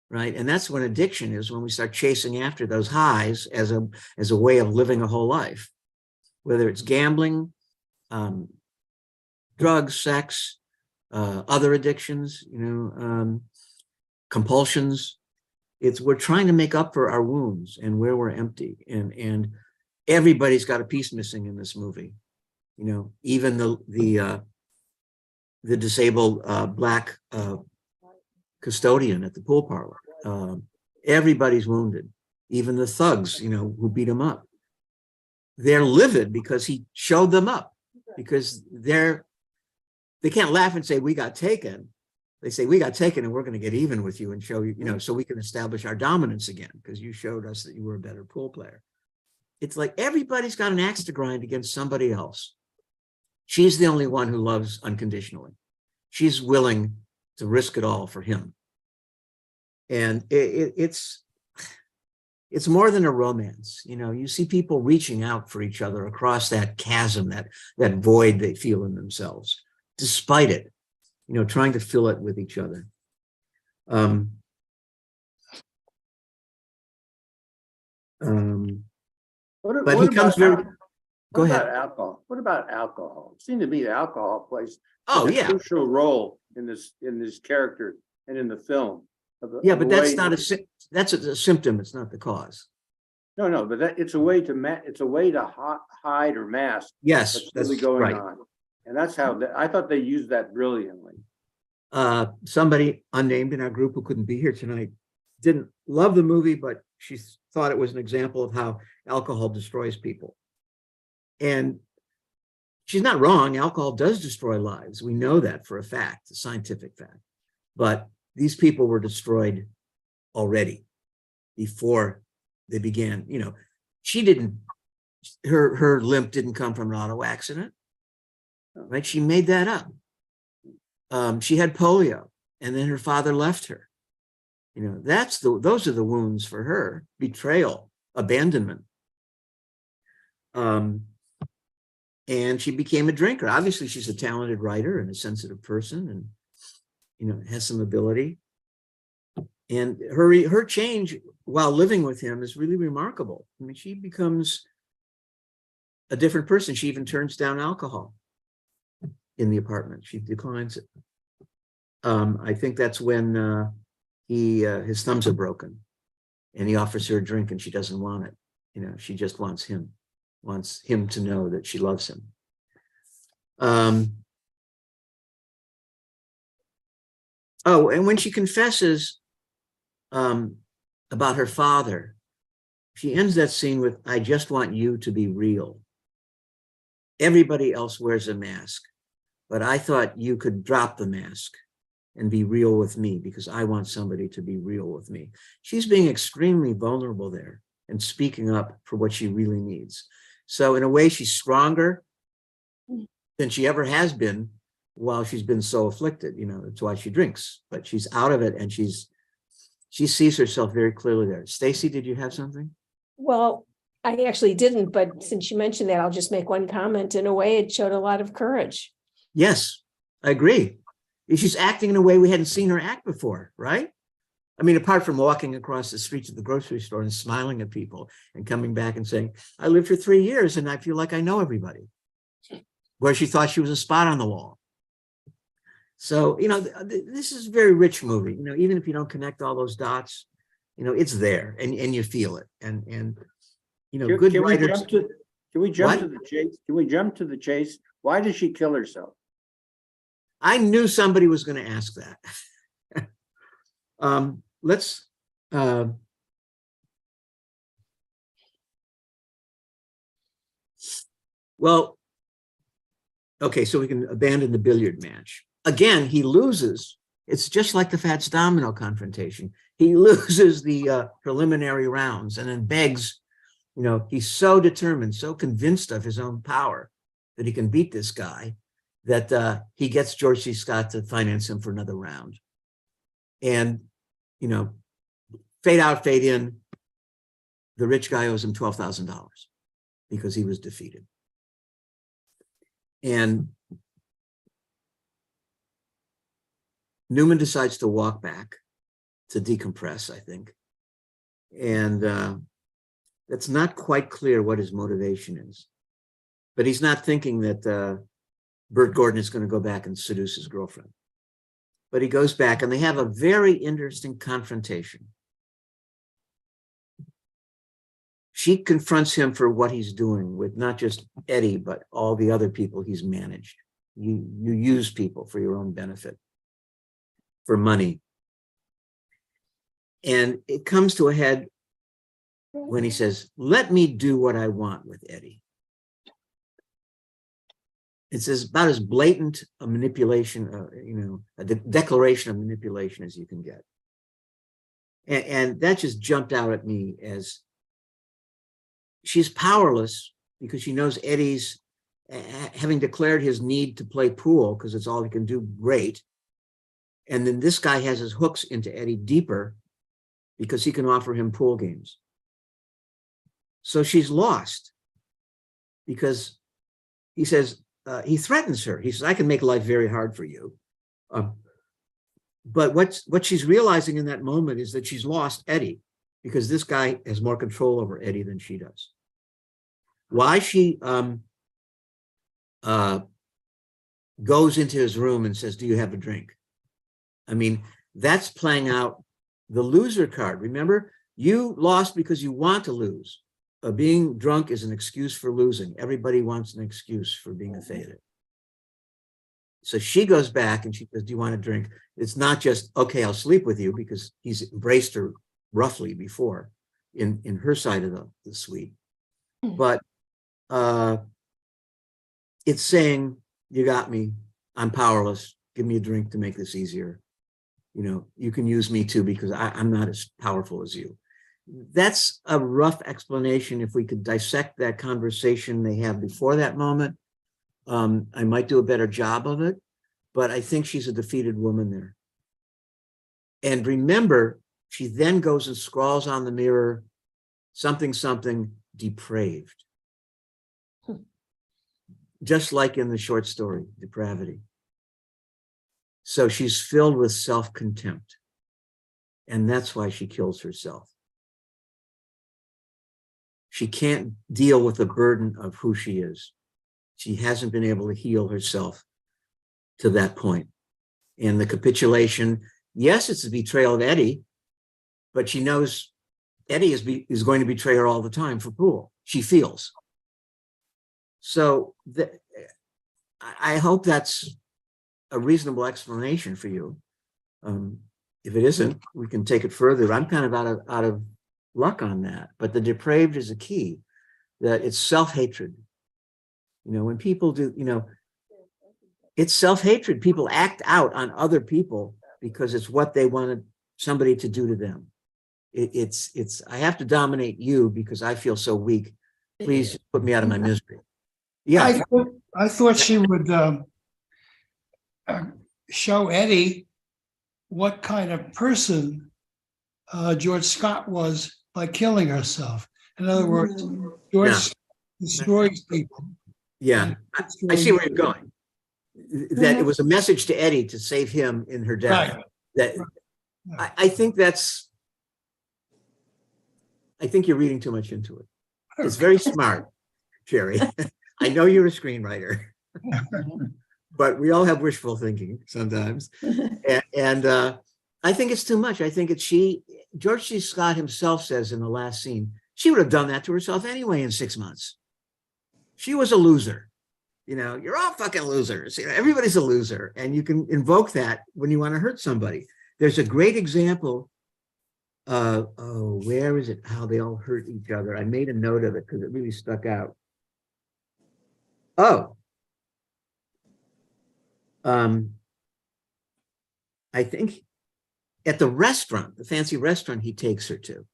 right? And that's when addiction is, when we start chasing after those highs as a way of living a whole life, whether it's gambling, drugs, sex, other addictions, compulsions. We're trying to make up for our wounds and where we're empty. And everybody's got a piece missing in this movie. Even the disabled Black custodian at the pool parlor. Everybody's wounded. Even the thugs, who beat him up. They're livid because he showed them up, because they can't laugh and say, we got taken. They say, we got taken and we're going to get even with you and show you, so we can establish our dominance again, because you showed us that you were a better pool player. It's like everybody's got an axe to grind against somebody else. She's the only one who loves unconditionally. She's willing to risk it all for him. And it's more than a romance. You see people reaching out for each other across that chasm, that void they feel in themselves, despite it, trying to fill it with each other. But he comes very. Go ahead. Alcohol? What about alcohol? It seemed to me the alcohol plays Oh, a yeah. crucial role in this character and in the film. Yeah, but that's not that's a symptom. It's not the cause. No, but it's a way to hide or mask. Yes, what's that's really going right. on, and that's how I thought they used that brilliantly. Somebody unnamed in our group who couldn't be here tonight didn't love the movie, but she thought it was an example of how alcohol destroys people. And she's not wrong. Alcohol does destroy lives. We know that for a fact, a scientific fact. But these people were destroyed already before they began. She didn't, her limp didn't come from an auto accident, right? She made that up. She had polio, and then her father left her. Those are the wounds for her: betrayal, abandonment. And she became a drinker. Obviously, she's a talented writer and a sensitive person, and has some ability. And her change while living with him is really remarkable. I mean, she becomes a different person. She even turns down alcohol in the apartment. She declines it. I think that's when his thumbs are broken, and he offers her a drink, and she doesn't want it. She just wants him to know that she loves him. And when she confesses about her father, she ends that scene with, I just want you to be real. Everybody else wears a mask, but I thought you could drop the mask and be real with me, because I want somebody to be real with me. She's being extremely vulnerable there and speaking up for what she really needs. So in a way, she's stronger than she ever has been while she's been so afflicted. That's why she drinks, but she's out of it, and she sees herself very clearly there. Stacy, did you have something? Well, I actually didn't, but since you mentioned that, I'll just make one comment. In a way, it showed a lot of courage. Yes, I agree. She's acting in a way we hadn't seen her act before, right? I mean, apart from walking across the streets of the grocery store and smiling at people and coming back and saying, I lived for 3 years and I feel like I know everybody. Where she thought she was a spot on the wall. So, this is a very rich movie. Even if you don't connect all those dots, it's there and you feel it. And good writers. Can we jump to the chase? Can we jump to the chase? Why did she kill herself? I knew somebody was going to ask that. Let's well, okay, so we can abandon the billiard match. Again, he loses. It's just like the Fats Domino confrontation. He loses the preliminary rounds and then begs, you know, he's so determined, so convinced of his own power that he can beat this guy that he gets George C. Scott to finance him for another round. And, you know, fade out, fade in, the rich guy owes him $12,000 because he was defeated. And Newman decides to walk back to decompress, I think. And it's not quite clear what his motivation is. But he's not thinking that Bert Gordon is going to go back and seduce his girlfriend. But he goes back and they have a very interesting confrontation. She confronts him for what he's doing with not just Eddie, but all the other people he's managed. You use people for your own benefit, for money. And it comes to a head when he says, let me do what I want with Eddie. It's about as blatant a manipulation, you know, a declaration of manipulation as you can get. And that just jumped out at me as she's powerless because she knows Eddie's, having declared his need to play pool because it's all he can do great. And then this guy has his hooks into Eddie deeper because he can offer him pool games. So she's lost because he says, he threatens her. He says, I can make life very hard for you. But what she's realizing in that moment is that she's lost Eddie because this guy has more control over Eddie than she does. Why she goes into his room and says, do you have a drink? I mean, that's playing out the loser card. Remember, you lost because you want to lose. Being drunk is an excuse for losing. Everybody wants an excuse for being a failure. So she goes back and she says, do you want a drink? It's not just, okay, I'll sleep with you, because he's embraced her roughly before in her side of the suite. But it's saying, you got me, I'm powerless, give me a drink to make this easier. You know, you can use me too, because I'm not as powerful as you. That's a rough explanation. If we could dissect that conversation they have before that moment, I might do a better job of it, but I think she's a defeated woman there. And remember, she then goes and scrawls on the mirror, something, something depraved. Just like in the short story, Depravity. So she's filled with self-contempt. And that's why she kills herself. She can't deal with the burden of who she is. She hasn't been able to heal herself to that point. And the capitulation, yes, it's a betrayal of Eddie, but she knows Eddie is going to betray her all the time for pool. She feels. So I hope that's a reasonable explanation for you. If it isn't, we can take it further. I'm kind of out of luck on that, but the depraved is a key, that it's self-hatred. You know, when people do, you know, it's self-hatred. People act out on other people because it's what they wanted somebody to do to them. It's I have to dominate you because I feel so weak. Please put me out of my misery. Yeah. I thought she would show Eddie what kind of person George Scott was by killing herself. In other words, George destroys people. Yeah, I see where you're going. That it was a message to Eddie to save him in her death. Right. That I think you're reading too much into it. It's very smart, Jerry. I know you're a screenwriter, but we all have wishful thinking sometimes. And I think it's too much. I think it's George C. Scott himself says in the last scene, she would have done that to herself anyway in 6 months. She was a loser. You know, you're all fucking losers. You know, everybody's a loser. And you can invoke that when you want to hurt somebody. There's a great example. Oh, where is it? How they all hurt each other. I made a note of it because it really stuck out. Oh. I think at the restaurant, the fancy restaurant he takes her to.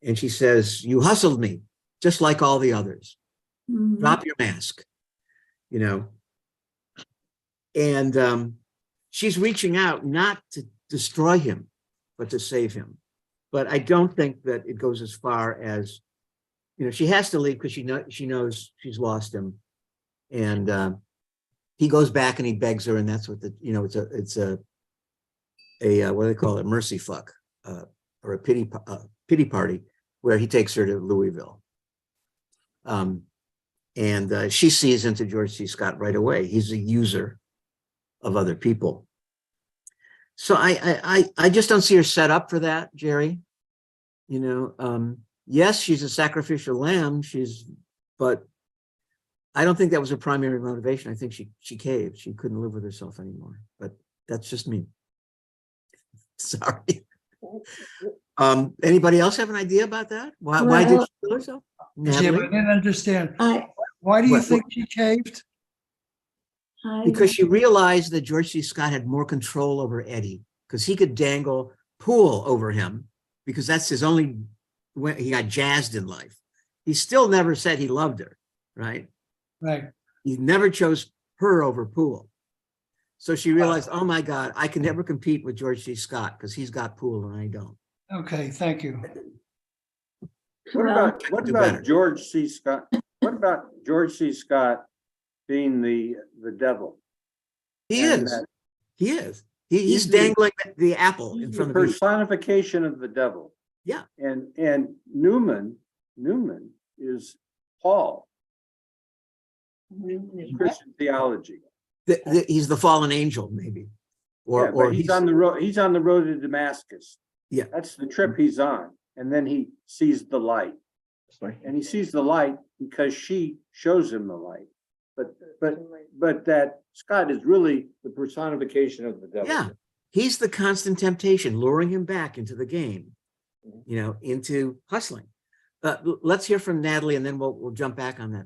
And she says, "You hustled me, just like all the others. Mhm. Drop your mask," you know. And she's reaching out not to destroy him, but to save him. But I don't think that it goes as far as, she has to leave because she knows she's lost him. And he goes back and he begs her, and that's what it's a what do they call it? Mercy fuck, or a pity party, where he takes her to Louisville. And she sees into George C. Scott right away. He's a user of other people. So I just don't see her set up for that, Jerry. Yes, she's a sacrificial lamb. But I don't think that was her primary motivation. I think she caved. She couldn't live with herself anymore. But that's just me. Sorry. Anybody else have an idea about that? Why did she kill herself? Jim, Natalie? I didn't understand. I, Why do you What- think she caved? Because she realized that George C. Scott had more control over Eddie, because he could dangle Poole over him, because that's his only way he got jazzed in life. He still never said he loved her, right? Right. He never chose her over Poole. So she realized, oh my God, I can never compete with George C. Scott because he's got Poole and I don't. Okay, thank you. What Well- what Do better. about George C. Scott? What about George C. Scott being the devil? He And is. that He is. He's He's the- dangling the apple in He's the front of you. personification of the devil. Yeah. And Newman is Paul, Christian theology. He's the fallen angel, maybe. Yeah, Or but he's on the road. He's on the road to Damascus. Yeah. That's the trip he's on. And then he sees the light. And he sees the light because she shows him the light. But that Scott is really the personification of the devil. Yeah, he's the constant temptation, luring him back into the game, into hustling. Let's hear from Natalie, and then we'll jump back on that.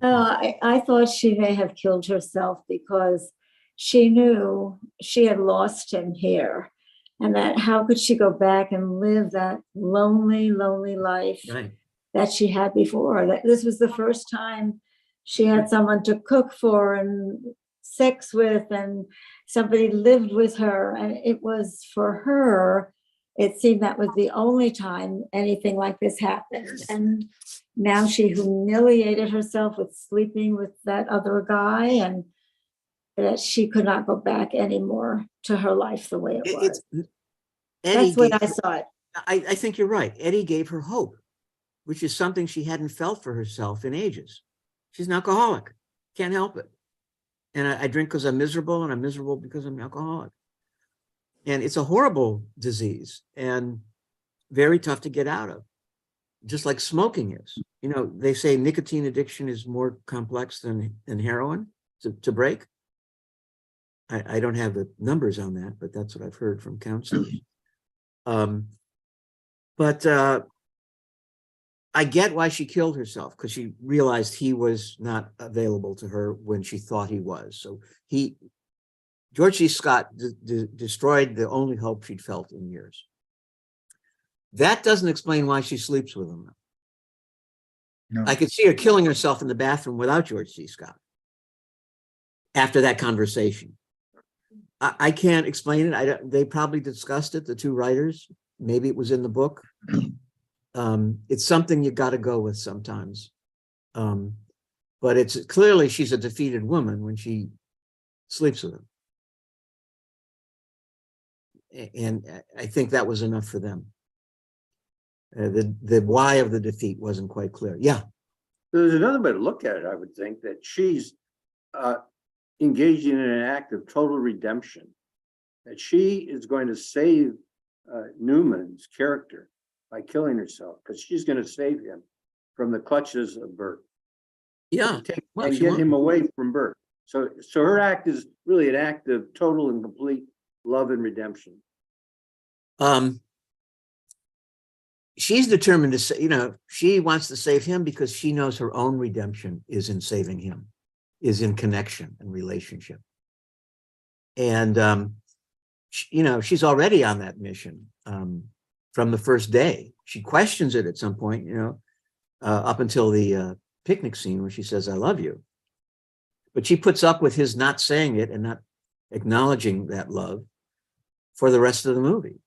I thought she may have killed herself because she knew she had lost him here. And that how could she go back and live that lonely, lonely life Right. that she had before? That this was the first time she had someone to cook for and sex with, and somebody lived with her. And it was for her, it seemed that was the only time anything like this happened. And now she humiliated herself with sleeping with that other guy, and that she could not go back anymore to her life the way it was. Eddie That's what gave I her- saw it. I think you're right. Eddie gave her hope, which is something she hadn't felt for herself in ages. She's an alcoholic, can't help it. And I drink because I'm miserable, and I'm miserable because I'm an alcoholic. And it's a horrible disease and very tough to get out of, just like smoking is. They say nicotine addiction is more complex than heroin to break. I don't have the numbers on that, but that's what I've heard from counselors. But I get why she killed herself, because she realized he was not available to her when she thought he was. So George C. Scott destroyed the only hope she'd felt in years. That doesn't explain why she sleeps with him. No. I could see her killing herself in the bathroom without George C. Scott after that conversation. I can't explain it. They probably discussed it, the two writers. Maybe it was in the book. It's something you got to go with sometimes. But it's clearly she's a defeated woman when she sleeps with him. And I think that was enough for them. The why of the defeat wasn't quite clear. Yeah. There's another way to look at it, I would think, that she's engaging in an act of total redemption, that she is going to save Newman's character by killing herself, because she's going to save him from the clutches of Bert. Yeah. Well, And she get won't. him away from Bert. So her act is really an act of total and complete love and redemption. She's determined to say, you know, she wants to save him because she knows her own redemption is in saving him, is in connection and relationship. And, you know, she's already on that mission from the first day. She questions it at some point, you know, up until the picnic scene where she says, I love you. But she puts up with his not saying it and not acknowledging that love for the rest of the movie.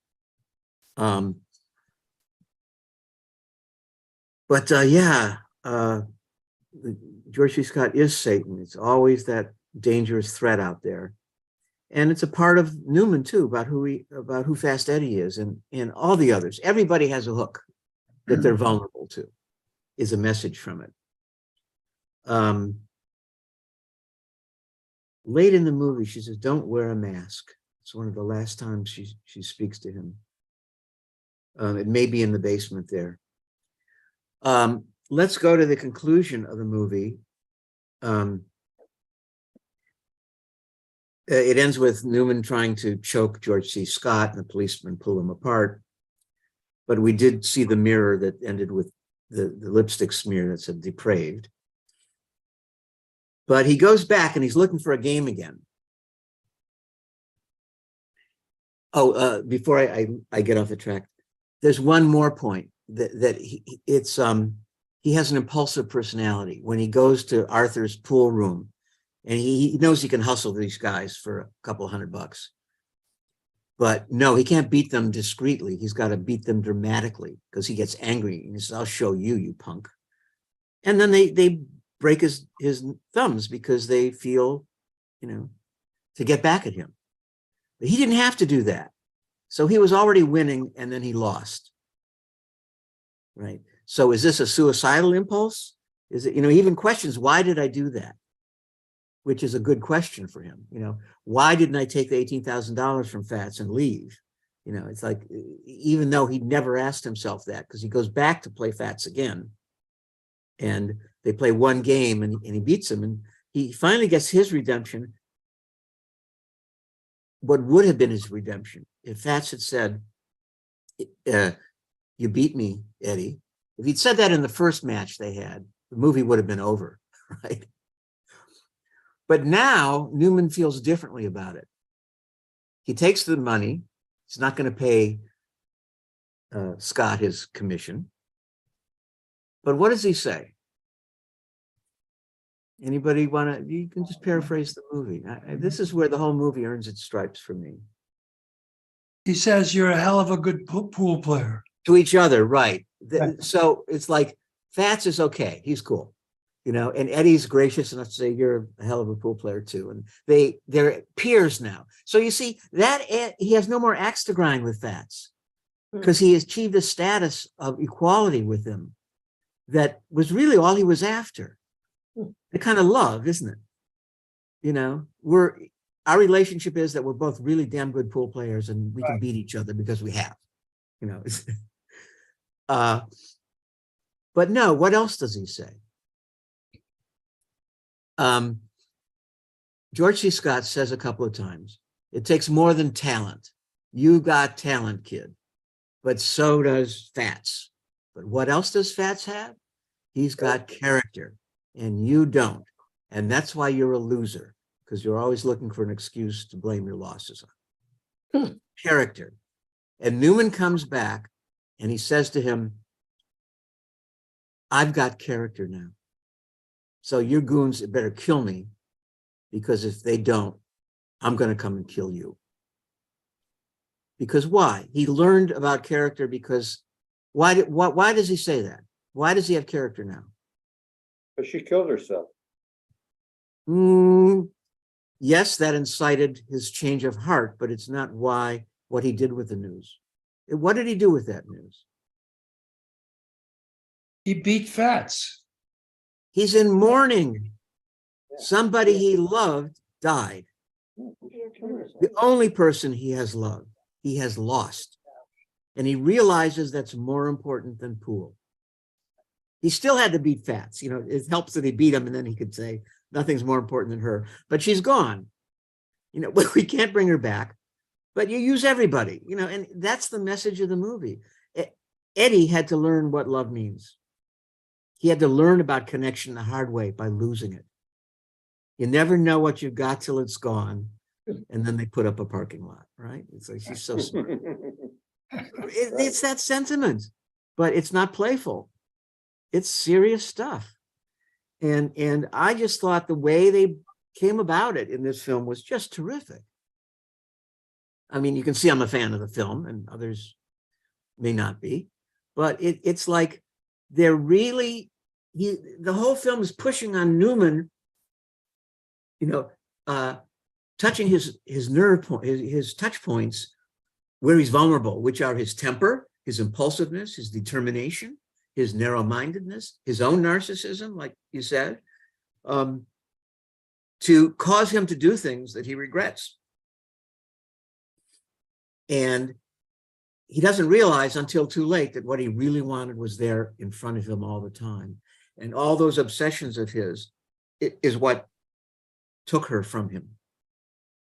George C. Scott is Satan. It's always that dangerous threat out there. And it's a part of Newman too, about who Fast Eddie is and all the others. Everybody has a hook that they're vulnerable to, is a message from it. Late in the movie, she says, don't wear a mask. It's one of the last times she speaks to him. It may be in the basement there. Let's go to the conclusion of the movie. It ends with Newman trying to choke George C. Scott and the policemen pull him apart. But we did see the mirror that ended with the lipstick smear that said depraved. But he goes back and he's looking for a game again. Oh, before I get off the track, there's one more point that he has an impulsive personality. When he goes to Arthur's pool room, and he knows he can hustle these guys for a couple $100. But no, he can't beat them discreetly. He's got to beat them dramatically because he gets angry and he says, I'll show you, you punk. And then they break his thumbs because they feel, you know, to get back at him. But he didn't have to do that. So he was already winning and then he lost. Right. So is this a suicidal impulse? Is it, you know, he even questions, why did I do that? Which is a good question for him. You know, why didn't I take the $18,000 from Fats and leave? You know, it's like, even though he never asked himself that, because he goes back to play Fats again. And they play one game and he beats him. And he finally gets his redemption. What would have been his redemption if Fats had said, you beat me, Eddie. If he'd said that in the first match they had, the movie would have been over, right? But now Newman feels differently about it. He takes the money. He's not going to pay Scott his commission. But what does he say? Anybody want to, you can just paraphrase the movie. This is where the whole movie earns its stripes for me. He says, you're a hell of a good pool player. To each other, right. So it's like, Fats is okay. He's cool. You know, and Eddie's gracious enough to say, you're a hell of a pool player too. And they're peers now. So you see that he has no more axe to grind with Fats because he achieved a status of equality with him that was really all he was after. The kind of love, isn't it? You know, our relationship is that we're both really damn good pool players and we can beat each other because we have, you know. But no, what else does he say? George C. Scott says a couple of times, it takes more than talent. You got talent, kid, but so does Fats. But what else does Fats have? He's got character and you don't. And that's why you're a loser, because you're always looking for an excuse to blame your losses on. Character. And Newman comes back and he says to him, I've got character now. So your goons better kill me, because if they don't, I'm going to come and kill you. Because why? He learned about character because why does he say that? Why does he have character now? But she killed herself. Yes, that incited his change of heart, but it's not what he did with the news. What did he do with that news? He beat Fats. He's in mourning. Somebody he loved died. The only person he has loved, he has lost. And he realizes that's more important than pool. He still had to beat Fats. You know, it helps that he beat him and then he could say, nothing's more important than her. But she's gone. You know, we can't bring her back. but you use everybody, you know, and that's the message of the movie. Eddie had to learn what love means. He had to learn about connection the hard way by losing it. You never know what you've got till it's gone. And then they put up a parking lot, right? It's like, she's so smart. It's that sentiment, but it's not playful. It's serious stuff. And I just thought the way they came about it in this film was just terrific. I mean, you can see I'm a fan of the film, and others may not be, but it's like they're really, the whole film is pushing on Newman, you know, touching his nerve point, his touch points where he's vulnerable, which are his temper, his impulsiveness, his determination, his narrow-mindedness, his own narcissism, like you said, to cause him to do things that he regrets. And he doesn't realize until too late that what he really wanted was there in front of him all the time. And all those obsessions of his is what took her from him.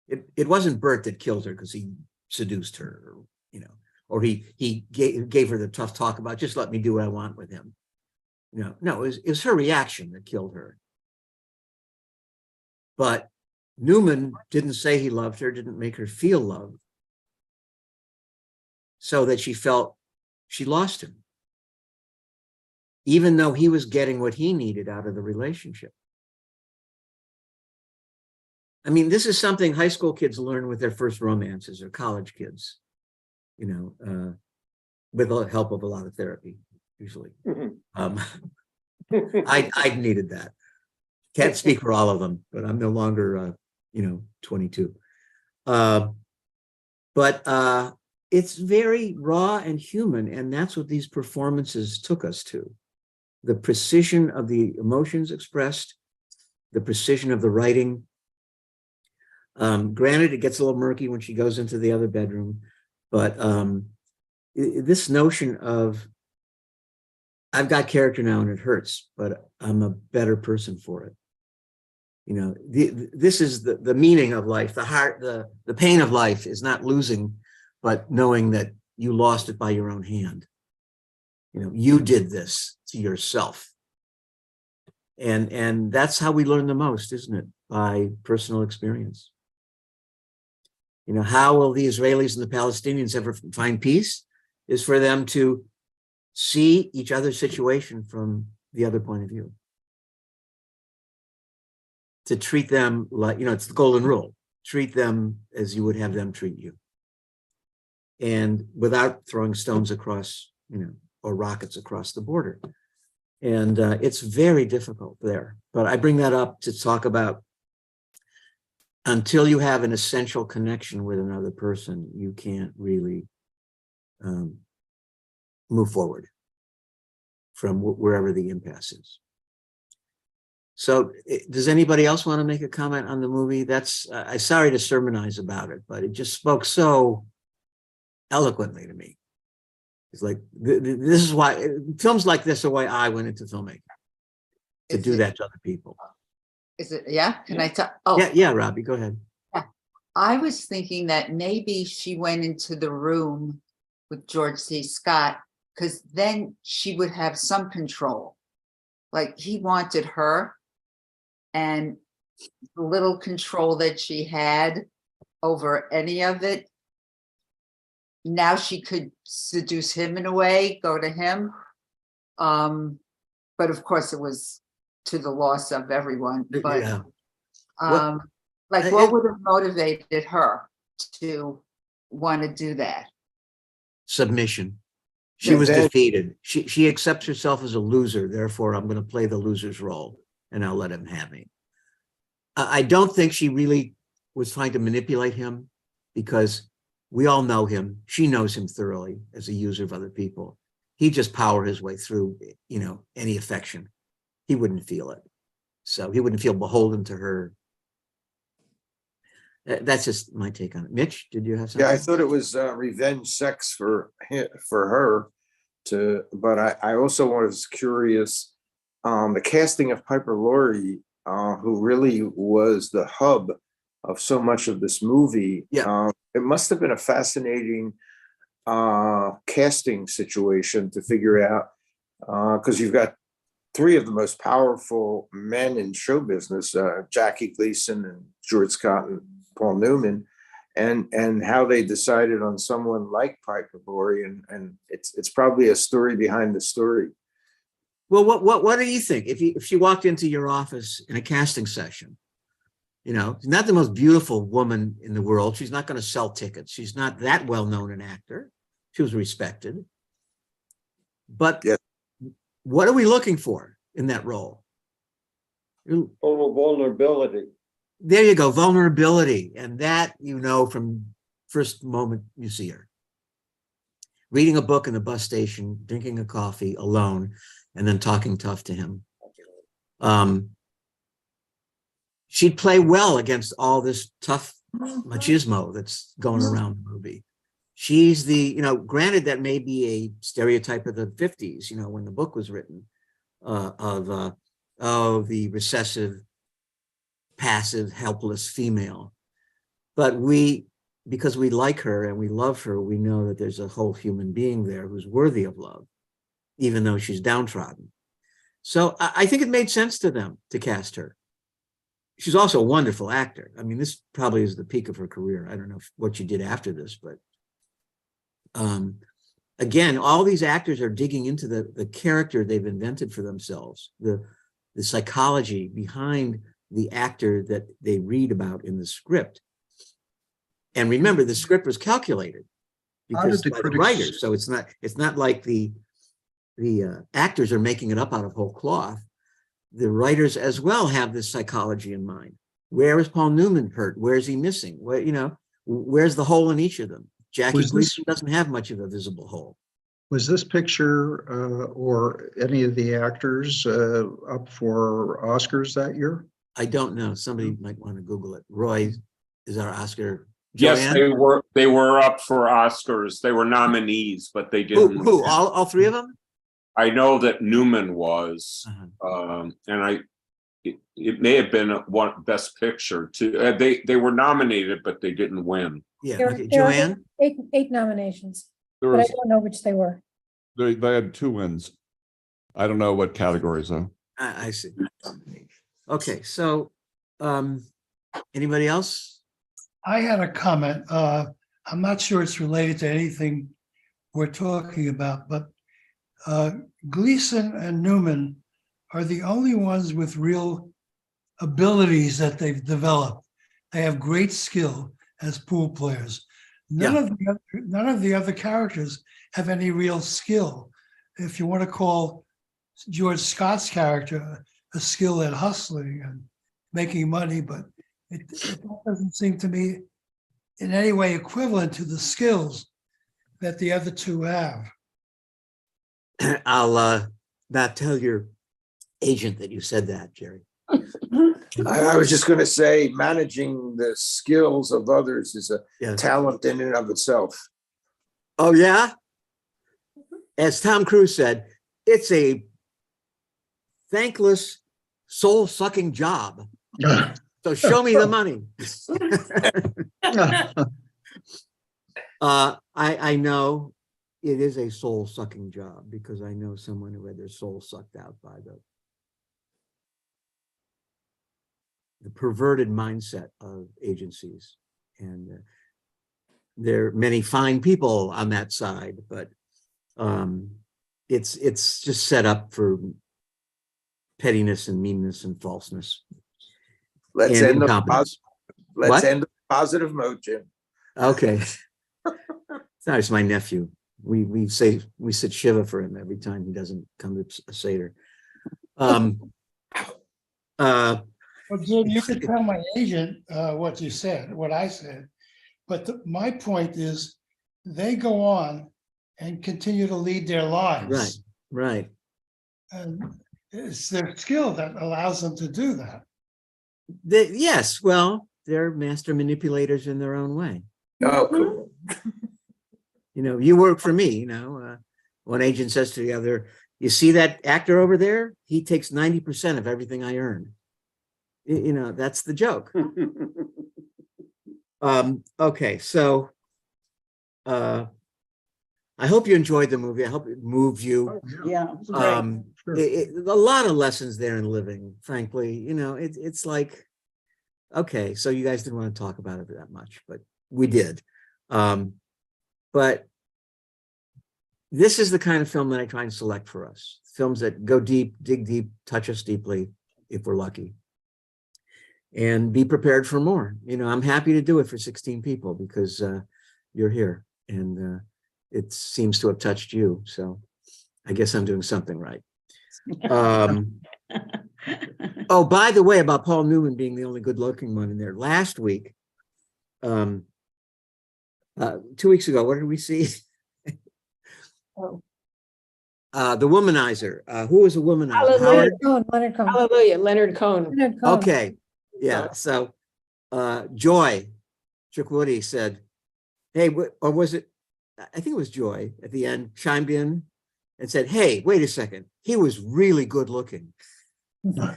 It wasn't Bert that killed her because he seduced her, or, you know, or he gave her the tough talk about just let me do what I want with him. No, it was her reaction that killed her. But Newman didn't say he loved her, didn't make her feel loved, so that she felt she lost him, even though he was getting what he needed out of the relationship. I mean, this is something high school kids learn with their first romances, or college kids, you know, with the help of a lot of therapy, usually. I needed that. Can't speak for all of them, but I'm no longer, 22. But it's very raw and human, and that's what these performances took us to. The precision of the emotions expressed, the precision of the writing. Granted, it gets a little murky when she goes into the other bedroom, but this notion of, I've got character now and it hurts, but I'm a better person for it. You know, this is the meaning of life. The pain of life is not losing, but knowing that you lost it by your own hand. You know, you did this to yourself. And that's how we learn the most, isn't it? By personal experience. You know, how will the Israelis and the Palestinians ever find peace? Is for them to see each other's situation from the other point of view. To treat them like, you know, it's the golden rule. Treat them as you would have them treat you. And without throwing stones across, you know, or rockets across the border. And it's very difficult there. But I bring that up to talk about, until you have an essential connection with another person, you can't really move forward from wherever the impasse is. So does anybody else want to make a comment on the movie? That's, I'm sorry to sermonize about it, but it just spoke so eloquently to me. It's like, this is why, films like this are why I went into filmmaking, to do that to other people. Is it, yeah? Can I talk? Oh, Yeah, Robbie, go ahead. I was thinking that maybe she went into the room with George C. Scott, because then she would have some control. Like, he wanted her, and the little control that she had over any of it, now she could seduce him in a way, go to him. But of course it was to the loss of everyone. But Yeah. what would have motivated her to want to do that? Submission. She was defeated. She accepts herself as a loser. Therefore, I'm going to play the loser's role, and I'll let him have me. I don't think she really was trying to manipulate him, because we all know him. She knows him thoroughly as a user of other people. He'd just power his way through, you know, any affection. He wouldn't feel it. So he wouldn't feel beholden to her. That's just my take on it. Mitch, did you have something? Yeah, I thought it was revenge sex for her but I also was curious, the casting of Piper Laurie, who really was the hub of so much of this movie. Yeah. It must have been a fascinating casting situation to figure out, because you've got three of the most powerful men in show business, Jackie Gleason and George Scott and Paul Newman, and how they decided on someone like Piper Laurie, and it's probably a story behind the story. Well, what do you think if she walked into your office in a casting session? You know, she's not the most beautiful woman in the world. She's not going to sell tickets. She's not that well known an actor. She was respected. But Yes. What are we looking for in that role? Total vulnerability. There you go, vulnerability. And that, you know, from first moment you see her. Reading a book in the bus station, drinking a coffee alone, and then talking tough to him. She'd play well against all this tough machismo that's going around the movie. She's the, you know, granted that may be a stereotype of the 50s, you know, when the book was written, of the recessive, passive, helpless female. But because we like her and we love her, we know that there's a whole human being there who's worthy of love, even though she's downtrodden. So I think it made sense to them to cast her. She's also a wonderful actor. I mean, this probably is the peak of her career. I don't know what she did after this, but again, all these actors are digging into the character they've invented for themselves, the psychology behind the actor that they read about in the script. And remember, the script was calculated because by the writers. So it's not like the actors are making it up out of whole cloth. The writers as well have this psychology in mind. Where is Paul Newman hurt? Where is he missing? Where, you know, where's the hole in each of them? Jackie Gleason doesn't have much of a visible hole. Was this picture or any of the actors up for Oscars that year? I don't know. Somebody might want to Google it. Roy is our Oscar. Yes, Joanne? they were up for Oscars. They were nominees, but they didn't. Who? All three of them? I know that Newman was, and it may have been one Best Picture too. They were nominated, but they didn't win. Yeah, There- okay. there are Joanne? Eight nominations, There but I was, don't know which they were. they had 2 wins. I don't know what categories though. I see. Okay, so anybody else? I had a comment. I'm not sure it's related to anything we're talking about, but Gleason and Newman are the only ones with real abilities that they've developed. They have great skill as pool players. None of the other characters have any real skill. If you want to call George Scott's character a skill at hustling and making money, but it doesn't seem to me in any way equivalent to the skills that the other two have. I'll not tell your agent that you said that, Jerry. I was just going to say, managing the skills of others is a Yes. talent in and of itself. Oh, yeah? As Tom Cruise said, it's a thankless, soul-sucking job. So show me the money. I know it is a soul-sucking job because I know someone who had their soul sucked out by the perverted mindset of agencies. And there are many fine people on that side, but it's just set up for pettiness and meanness and falseness. Let's and end the incompetence. let's What? end the positive note, Jim. Okay. Sorry, it's my nephew. We sit Shiva for him every time he doesn't come to a Seder. Well, Jim, you could tell my agent what you said, what I said. But my point is, they go on and continue to lead their lives. Right. And it's their skill that allows them to do that. Yes, well, they're master manipulators in their own way. Oh, cool. You know, you work for me, you know, one agent says to the other, you see that actor over there? He takes 90% of everything I earn. You know, that's the joke. Okay, so I hope you enjoyed the movie. I hope it moved you. Yeah. it was great. Sure. A lot of lessons there in living, frankly. You know, it's like, okay, so you guys didn't want to talk about it that much, but we did. But this is the kind of film that I try and select for us. Films that go deep, dig deep, touch us deeply, if we're lucky. And be prepared for more. You know, I'm happy to do it for 16 people because you're here and it seems to have touched you. So I guess I'm doing something right. Oh, by the way, about Paul Newman being the only good looking one in there. Last week, 2 weeks ago, what did we see? Oh. The Womanizer. Who was a womanizer? Hallelujah. Howard? Leonard Cohen. Hallelujah, Leonard Cohen. Leonard Cohen. Okay. Yeah. So Joy Chakwoody said, hey, or was it, I think it was Joy at the end, chimed in and said, hey, wait a second. He was really good looking.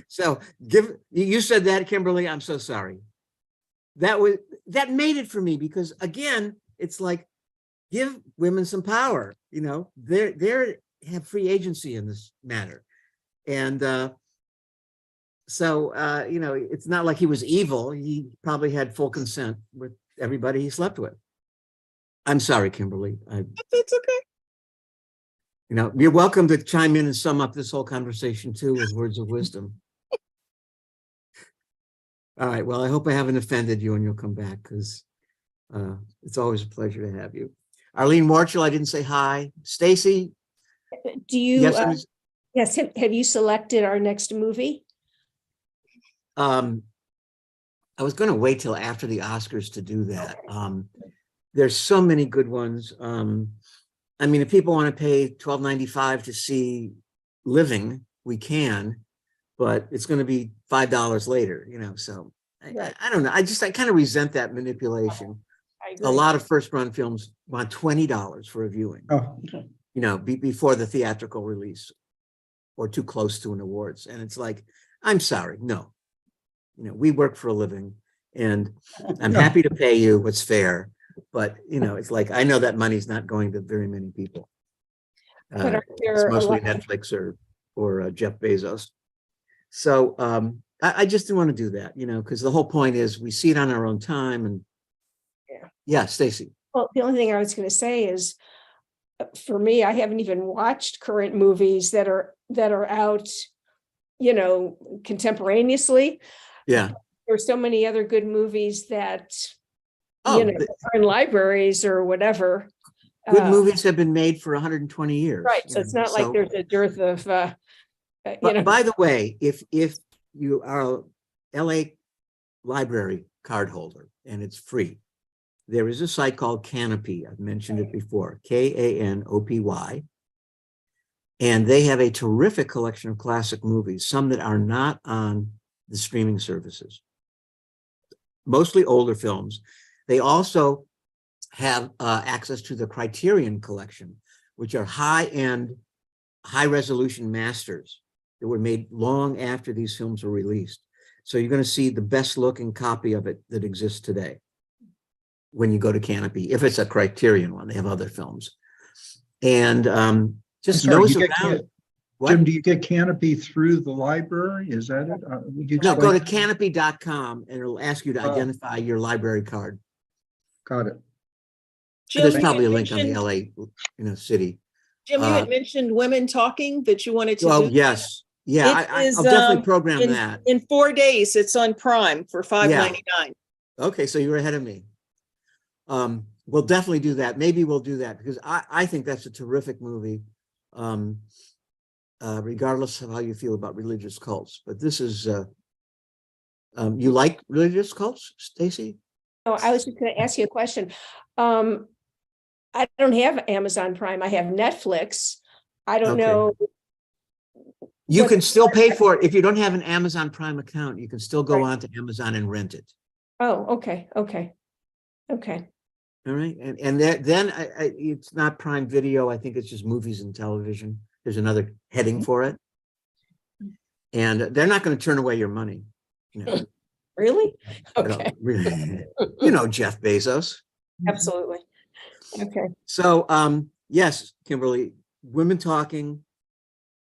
So you said that, Kimberly, I'm so sorry. That made it for me because again, it's like, give women some power, you know, they have free agency in this matter. And so, you know, it's not like he was evil. He probably had full consent with everybody he slept with. I'm sorry, Kimberly. That's okay. You know, you're welcome to chime in and sum up this whole conversation too with words of wisdom. All right, well, I hope I haven't offended you and you'll come back because it's always a pleasure to have you. Arlene Marshall, I didn't say hi. Stacy? Do you, Yes, yes, have you selected our next movie? I was going to wait till after the Oscars to do that. There's so many good ones. I mean, if people want to pay $12.95 to see Living, we can, but it's going to be $5 later, you know, so I don't know. I kind of resent that manipulation. A lot of first run films want $20 for a viewing, you know, before the theatrical release or too close to an awards. And it's like, I'm sorry, no, you know, we work for a living and I'm happy to pay you what's fair, but you know, it's like, I know that money's not going to very many people. It's mostly Netflix or Jeff Bezos. So I just didn't want to do that, you know, because the whole point is we see it on our own time. And yeah, Stacy. Well, the only thing I was going to say is, for me, I haven't even watched current movies that are out, you know, contemporaneously. Yeah. There's so many other good movies that, you know, are in libraries or whatever. Good movies have been made for 120 years. Right. So it's not like there's a dearth of, you know. By the way, if you are a LA library card holder and it's free, there is a site called Canopy. I've mentioned it before, Kanopy. And they have a terrific collection of classic movies, some that are not on the streaming services, mostly older films. They also have access to the Criterion collection, which are high-end, high-resolution masters that were made long after these films were released. So you're going to see the best-looking copy of it that exists today when you go to Canopy. If it's a Criterion one, they have other films. And just nose around. Jim, do you get Canopy through the library? Is that it? Would you No, go to explain? canopy.com and it'll ask you to identify your library card. Got it. Jim, There's you probably a had link on the mentioned- LA city. Jim, you had mentioned women talking that you wanted to Oh, do. yes. Yeah, I'll definitely program that. In 4 days, it's on Prime for $5.99. Okay, so you're ahead of me. We'll definitely do that. Maybe we'll do that because I think that's a terrific movie, regardless of how you feel about religious cults. But this is, you like religious cults, Stacy? Oh, I was just going to ask you a question. I don't have Amazon Prime. I have Netflix. I don't know. You can still pay for it. If you don't have an Amazon Prime account, you can still go on to Amazon and rent it. Oh, okay. All right. And then it's not Prime Video. I think it's just movies and television. There's another heading for it. And they're not going to turn away your money. You know, Really? I don't Okay, really- you know, Jeff Bezos. absolutely. Okay. So, yes, Kimberly, women talking.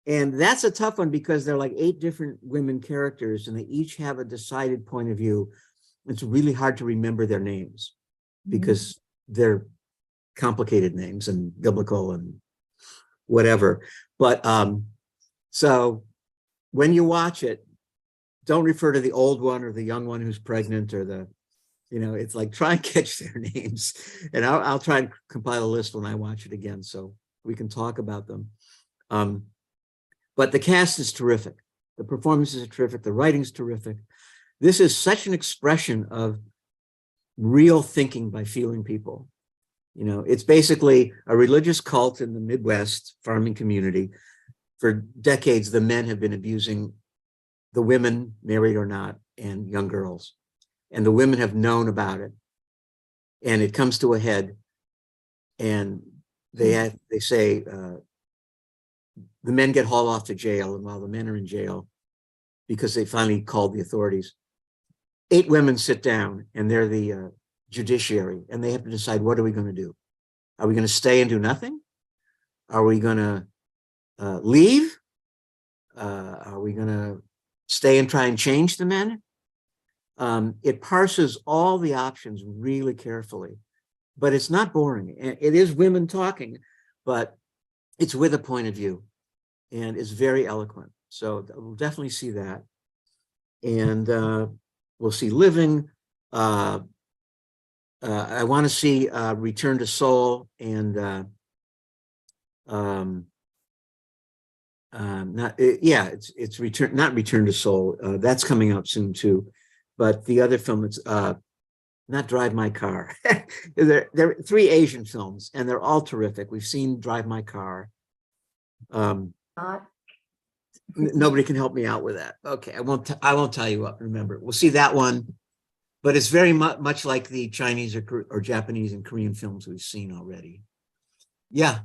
And that's a tough one because they're like 8 different women characters and they each have a decided point of view. It's really hard to remember their names because they're complicated names and biblical and whatever. But so when you watch it, don't refer to the old one or the young one who's pregnant or the, you know, it's like try and catch their names. And I'll try and compile a list when I watch it again so we can talk about them. But the cast is terrific. The performances are terrific. The writing's terrific. This is such an expression of real thinking by feeling people. You know, it's basically a religious cult in the Midwest farming community. For decades, the men have been abusing the women, married or not, and young girls. And the women have known about it. And it comes to a head. And they say, the men get hauled off to jail, and while the men are in jail, because they finally called the authorities, 8 women sit down, and they're the judiciary, and they have to decide, what are we going to do? Are we going to stay and do nothing? Are we going to leave? Are we going to stay and try and change the men? It parses all the options really carefully, but it's not boring. It is women talking, but it's with a point of view. And it's very eloquent. So we'll definitely see that. And we'll see Living. I want to see Return to Seoul and it's not Return to Seoul. That's coming out soon too. But the other film, it's not Drive My Car. There are 3 Asian films and they're all terrific. We've seen Drive My Car. Nobody can help me out with that. Okay, I won't tell you what. Remember, we'll see that one, but it's very much like the Chinese or Japanese and Korean films we've seen already. Yeah.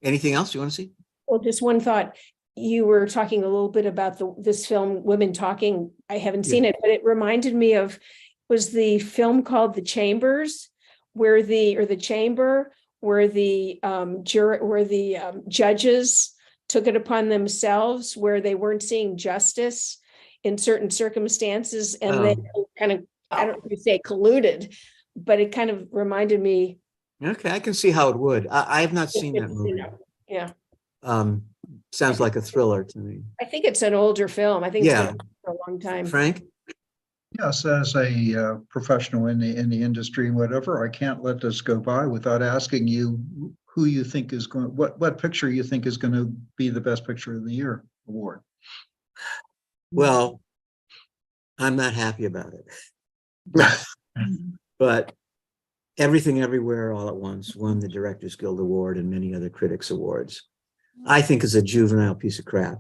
Anything else you want to see? Well, just one thought. You were talking a little bit about this film, Women Talking. I haven't seen it, but it reminded me of, was the film called The Chambers, where the judges took it upon themselves, where they weren't seeing justice in certain circumstances, and they kind of, I don't know if you say colluded, but it kind of reminded me. Okay, I can see how it would. I have not seen that movie. Yeah. Sounds like a thriller to me. I think it's an older film. I think it's been for a long time. Frank? Yes, as a professional in the industry and whatever, I can't let this go by without asking you who you think is going, what picture you think is going to be the best picture of the year award. Well, I'm not happy about it. But Everything Everywhere All at Once won the Directors Guild Award and many other critics awards. I think it's a juvenile piece of crap.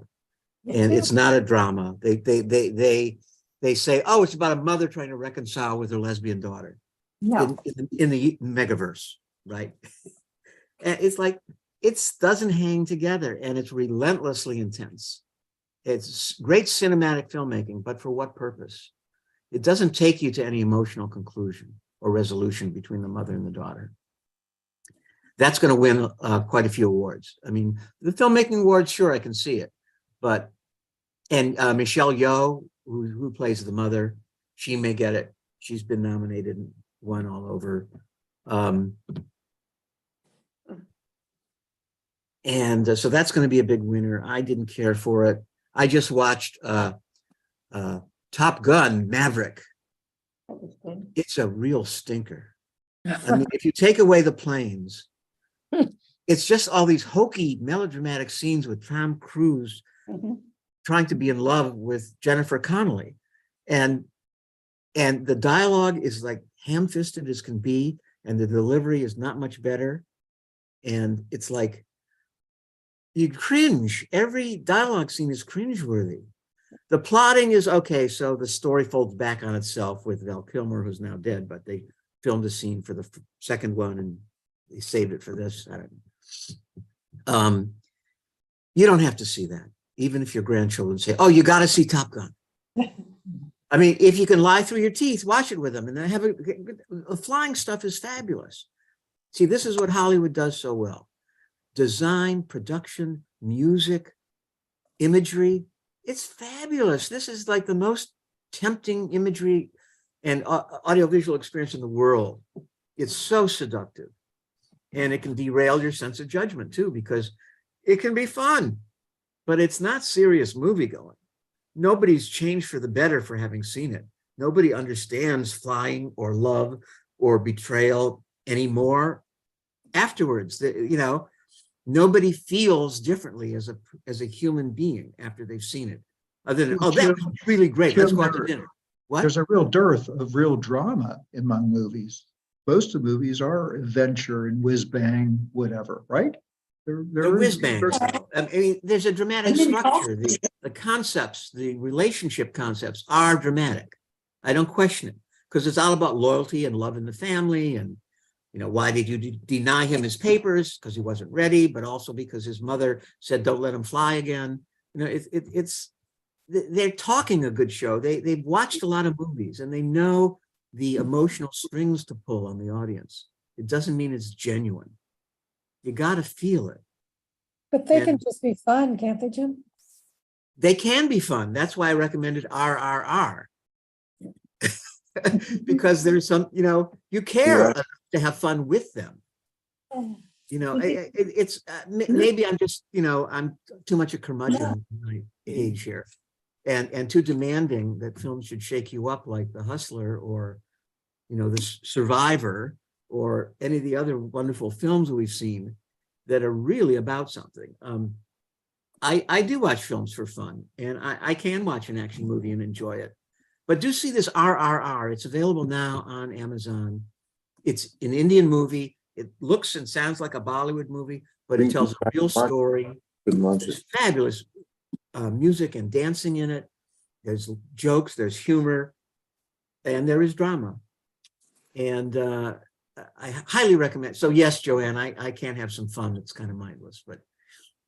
And it's not a drama. They say, oh, it's about a mother trying to reconcile with her lesbian daughter in the megaverse, right? And it's like, it doesn't hang together and it's relentlessly intense. It's great cinematic filmmaking, but for what purpose? It doesn't take you to any emotional conclusion or resolution between the mother and the daughter. That's going to win quite a few awards. I mean, the filmmaking awards, sure, I can see it, but, and Michelle Yeoh, who plays the mother, she may get it. She's been nominated and won all over. And so that's going to be a big winner. I didn't care for it. I just watched Top Gun Maverick. It's a real stinker. I mean, if you take away the planes, it's just all these hokey melodramatic scenes with Tom Cruise trying to be in love with Jennifer Connelly. And the dialogue is like ham-fisted as can be, and the delivery is not much better. And it's like, you cringe. Every dialogue scene is cringeworthy. The plotting is okay, so the story folds back on itself with Val Kilmer, who's now dead, but they filmed a scene for the second one and they saved it for this. I don't know. You don't have to see that, even if your grandchildren say, oh, you got to see Top Gun. I mean, if you can lie through your teeth, watch it with them, and then have the flying stuff is fabulous. See, this is what Hollywood does so well: design, production, music, imagery. It's fabulous. This is like the most tempting imagery and audiovisual experience in the world. It's so seductive, and it can derail your sense of judgment too, because it can be fun, but it's not serious movie going. Nobody's changed for the better for having seen it. Nobody understands flying or love or betrayal anymore afterwards. You know, nobody feels differently as a human being after they've seen it, other than, oh, that was really great, let's go out to dinner. What? There's a real dearth of real drama among movies. Most of the movies are adventure and whiz bang, whatever, right? The whiz bangs. I mean, there's a dramatic structure. The concepts, the relationship concepts are dramatic. I don't question it, because it's all about loyalty and love in the family. And, you know, why did you deny him his papers? Because he wasn't ready, but also because his mother said, don't let him fly again. You know, they're talking a good show. They've watched a lot of movies, and they know the emotional strings to pull on the audience. It doesn't mean it's genuine. You got to feel it. But they can just be fun, can't they, Jim? They can be fun. That's why I recommended RRR. Because there's some, you know, you care enough to have fun with them. You know, it's maybe I'm just, you know, I'm too much a curmudgeon in my age here, and too demanding that films should shake you up like The Hustler or, you know, The Survivor or any of the other wonderful films we've seen that are really about something. I do watch films for fun, and I can watch an action movie and enjoy it. But do see this RRR. It's available now on Amazon. It's an Indian movie. It looks and sounds like a Bollywood movie, but it tells a real story. There's fabulous music and dancing in it. There's jokes, there's humor, and there is drama. And I highly recommend. So yes, Joanne, I can have some fun. It's kind of mindless, but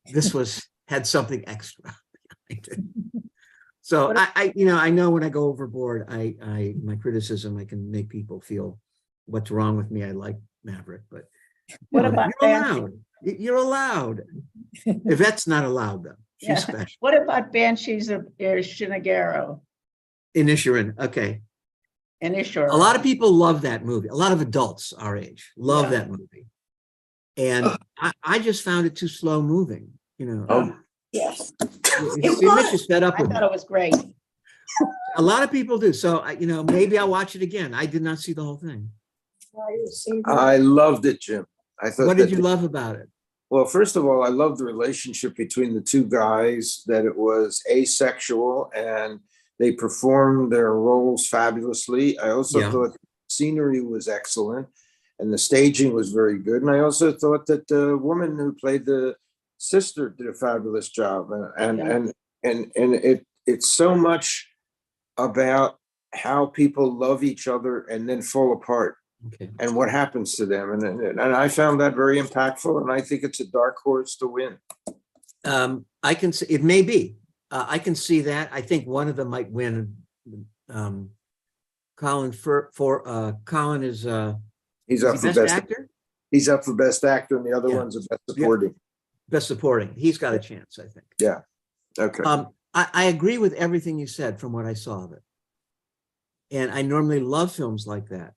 this had something extra. So you know, I know when I go overboard, my criticism, I can make people feel what's wrong with me. I like Maverick, but What about you're allowed. You're allowed. Yvette's not allowed though. She's special. What about Banshees of Shinigaro? Inisherin. Okay. Inisherin. A lot of people love that movie. A lot of adults our age love that movie. And I just found it too slow moving, you know. Yes. Mitch is fed up I with thought me. it was great. A lot of people do. So, you know, maybe I'll watch it again. I did not see the whole thing. I loved it, Jim. I thought. What did you love about it? Well, first of all, I love the relationship between the two guys, that it was asexual and they performed their roles fabulously. I also thought the scenery was excellent and the staging was very good. And I also thought that the woman who played the sister did a fabulous job. And it's so much about how people love each other and then fall apart. Okay. And what happens to them. And I found that very impactful. And I think it's a dark horse to win. I can see, it may be. I can see that. I think one of them might win. Colin is he's up for best actor. He's up for best actor, and the other one's a best supporting. Best supporting. He's got a chance, I think. Yeah. Okay. I agree with everything you said from what I saw of it. And I normally love films like that,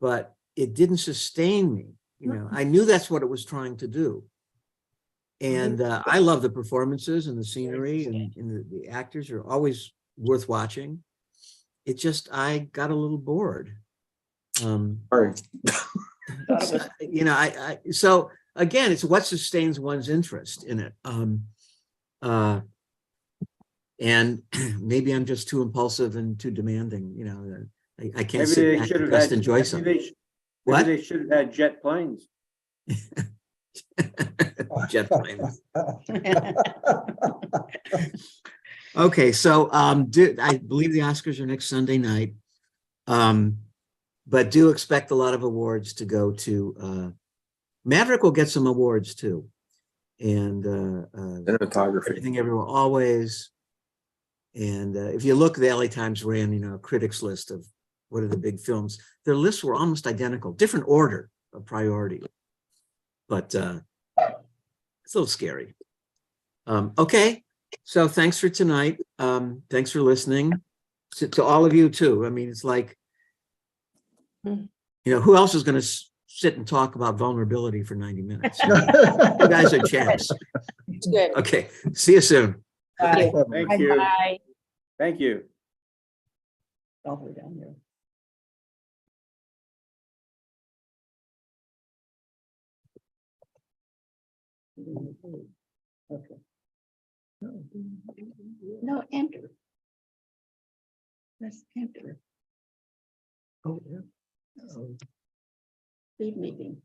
but it didn't sustain me. You know, I knew that's what it was trying to do. And I love the performances and the scenery, and the actors are always worth watching. It just, I got a little bored. All right. You know, so again, it's what sustains one's interest in it. And maybe I'm just too impulsive and too demanding, you know, I can't sit back and just enjoy something. What? They should have had jet planes. Jet planes. Okay, so I believe the Oscars are next Sunday night, but do expect a lot of awards to go to. Maverick will get some awards too, and cinematography. Everything Everywhere Always, And if you look, the LA Times ran, a critics list of what are the big films. Their lists were almost identical, different order of priority. But it's a little scary. Okay, so thanks for tonight. Thanks for listening. To all of you too. I mean, it's like, who else is going to sit and talk about vulnerability for 90 minutes? You guys are champs. It's good. Okay, see you soon. Bye. Thank you. Bye. Thank you. All the way down here. Okay. No, enter. Let's enter. Oh, yeah. Speed meeting.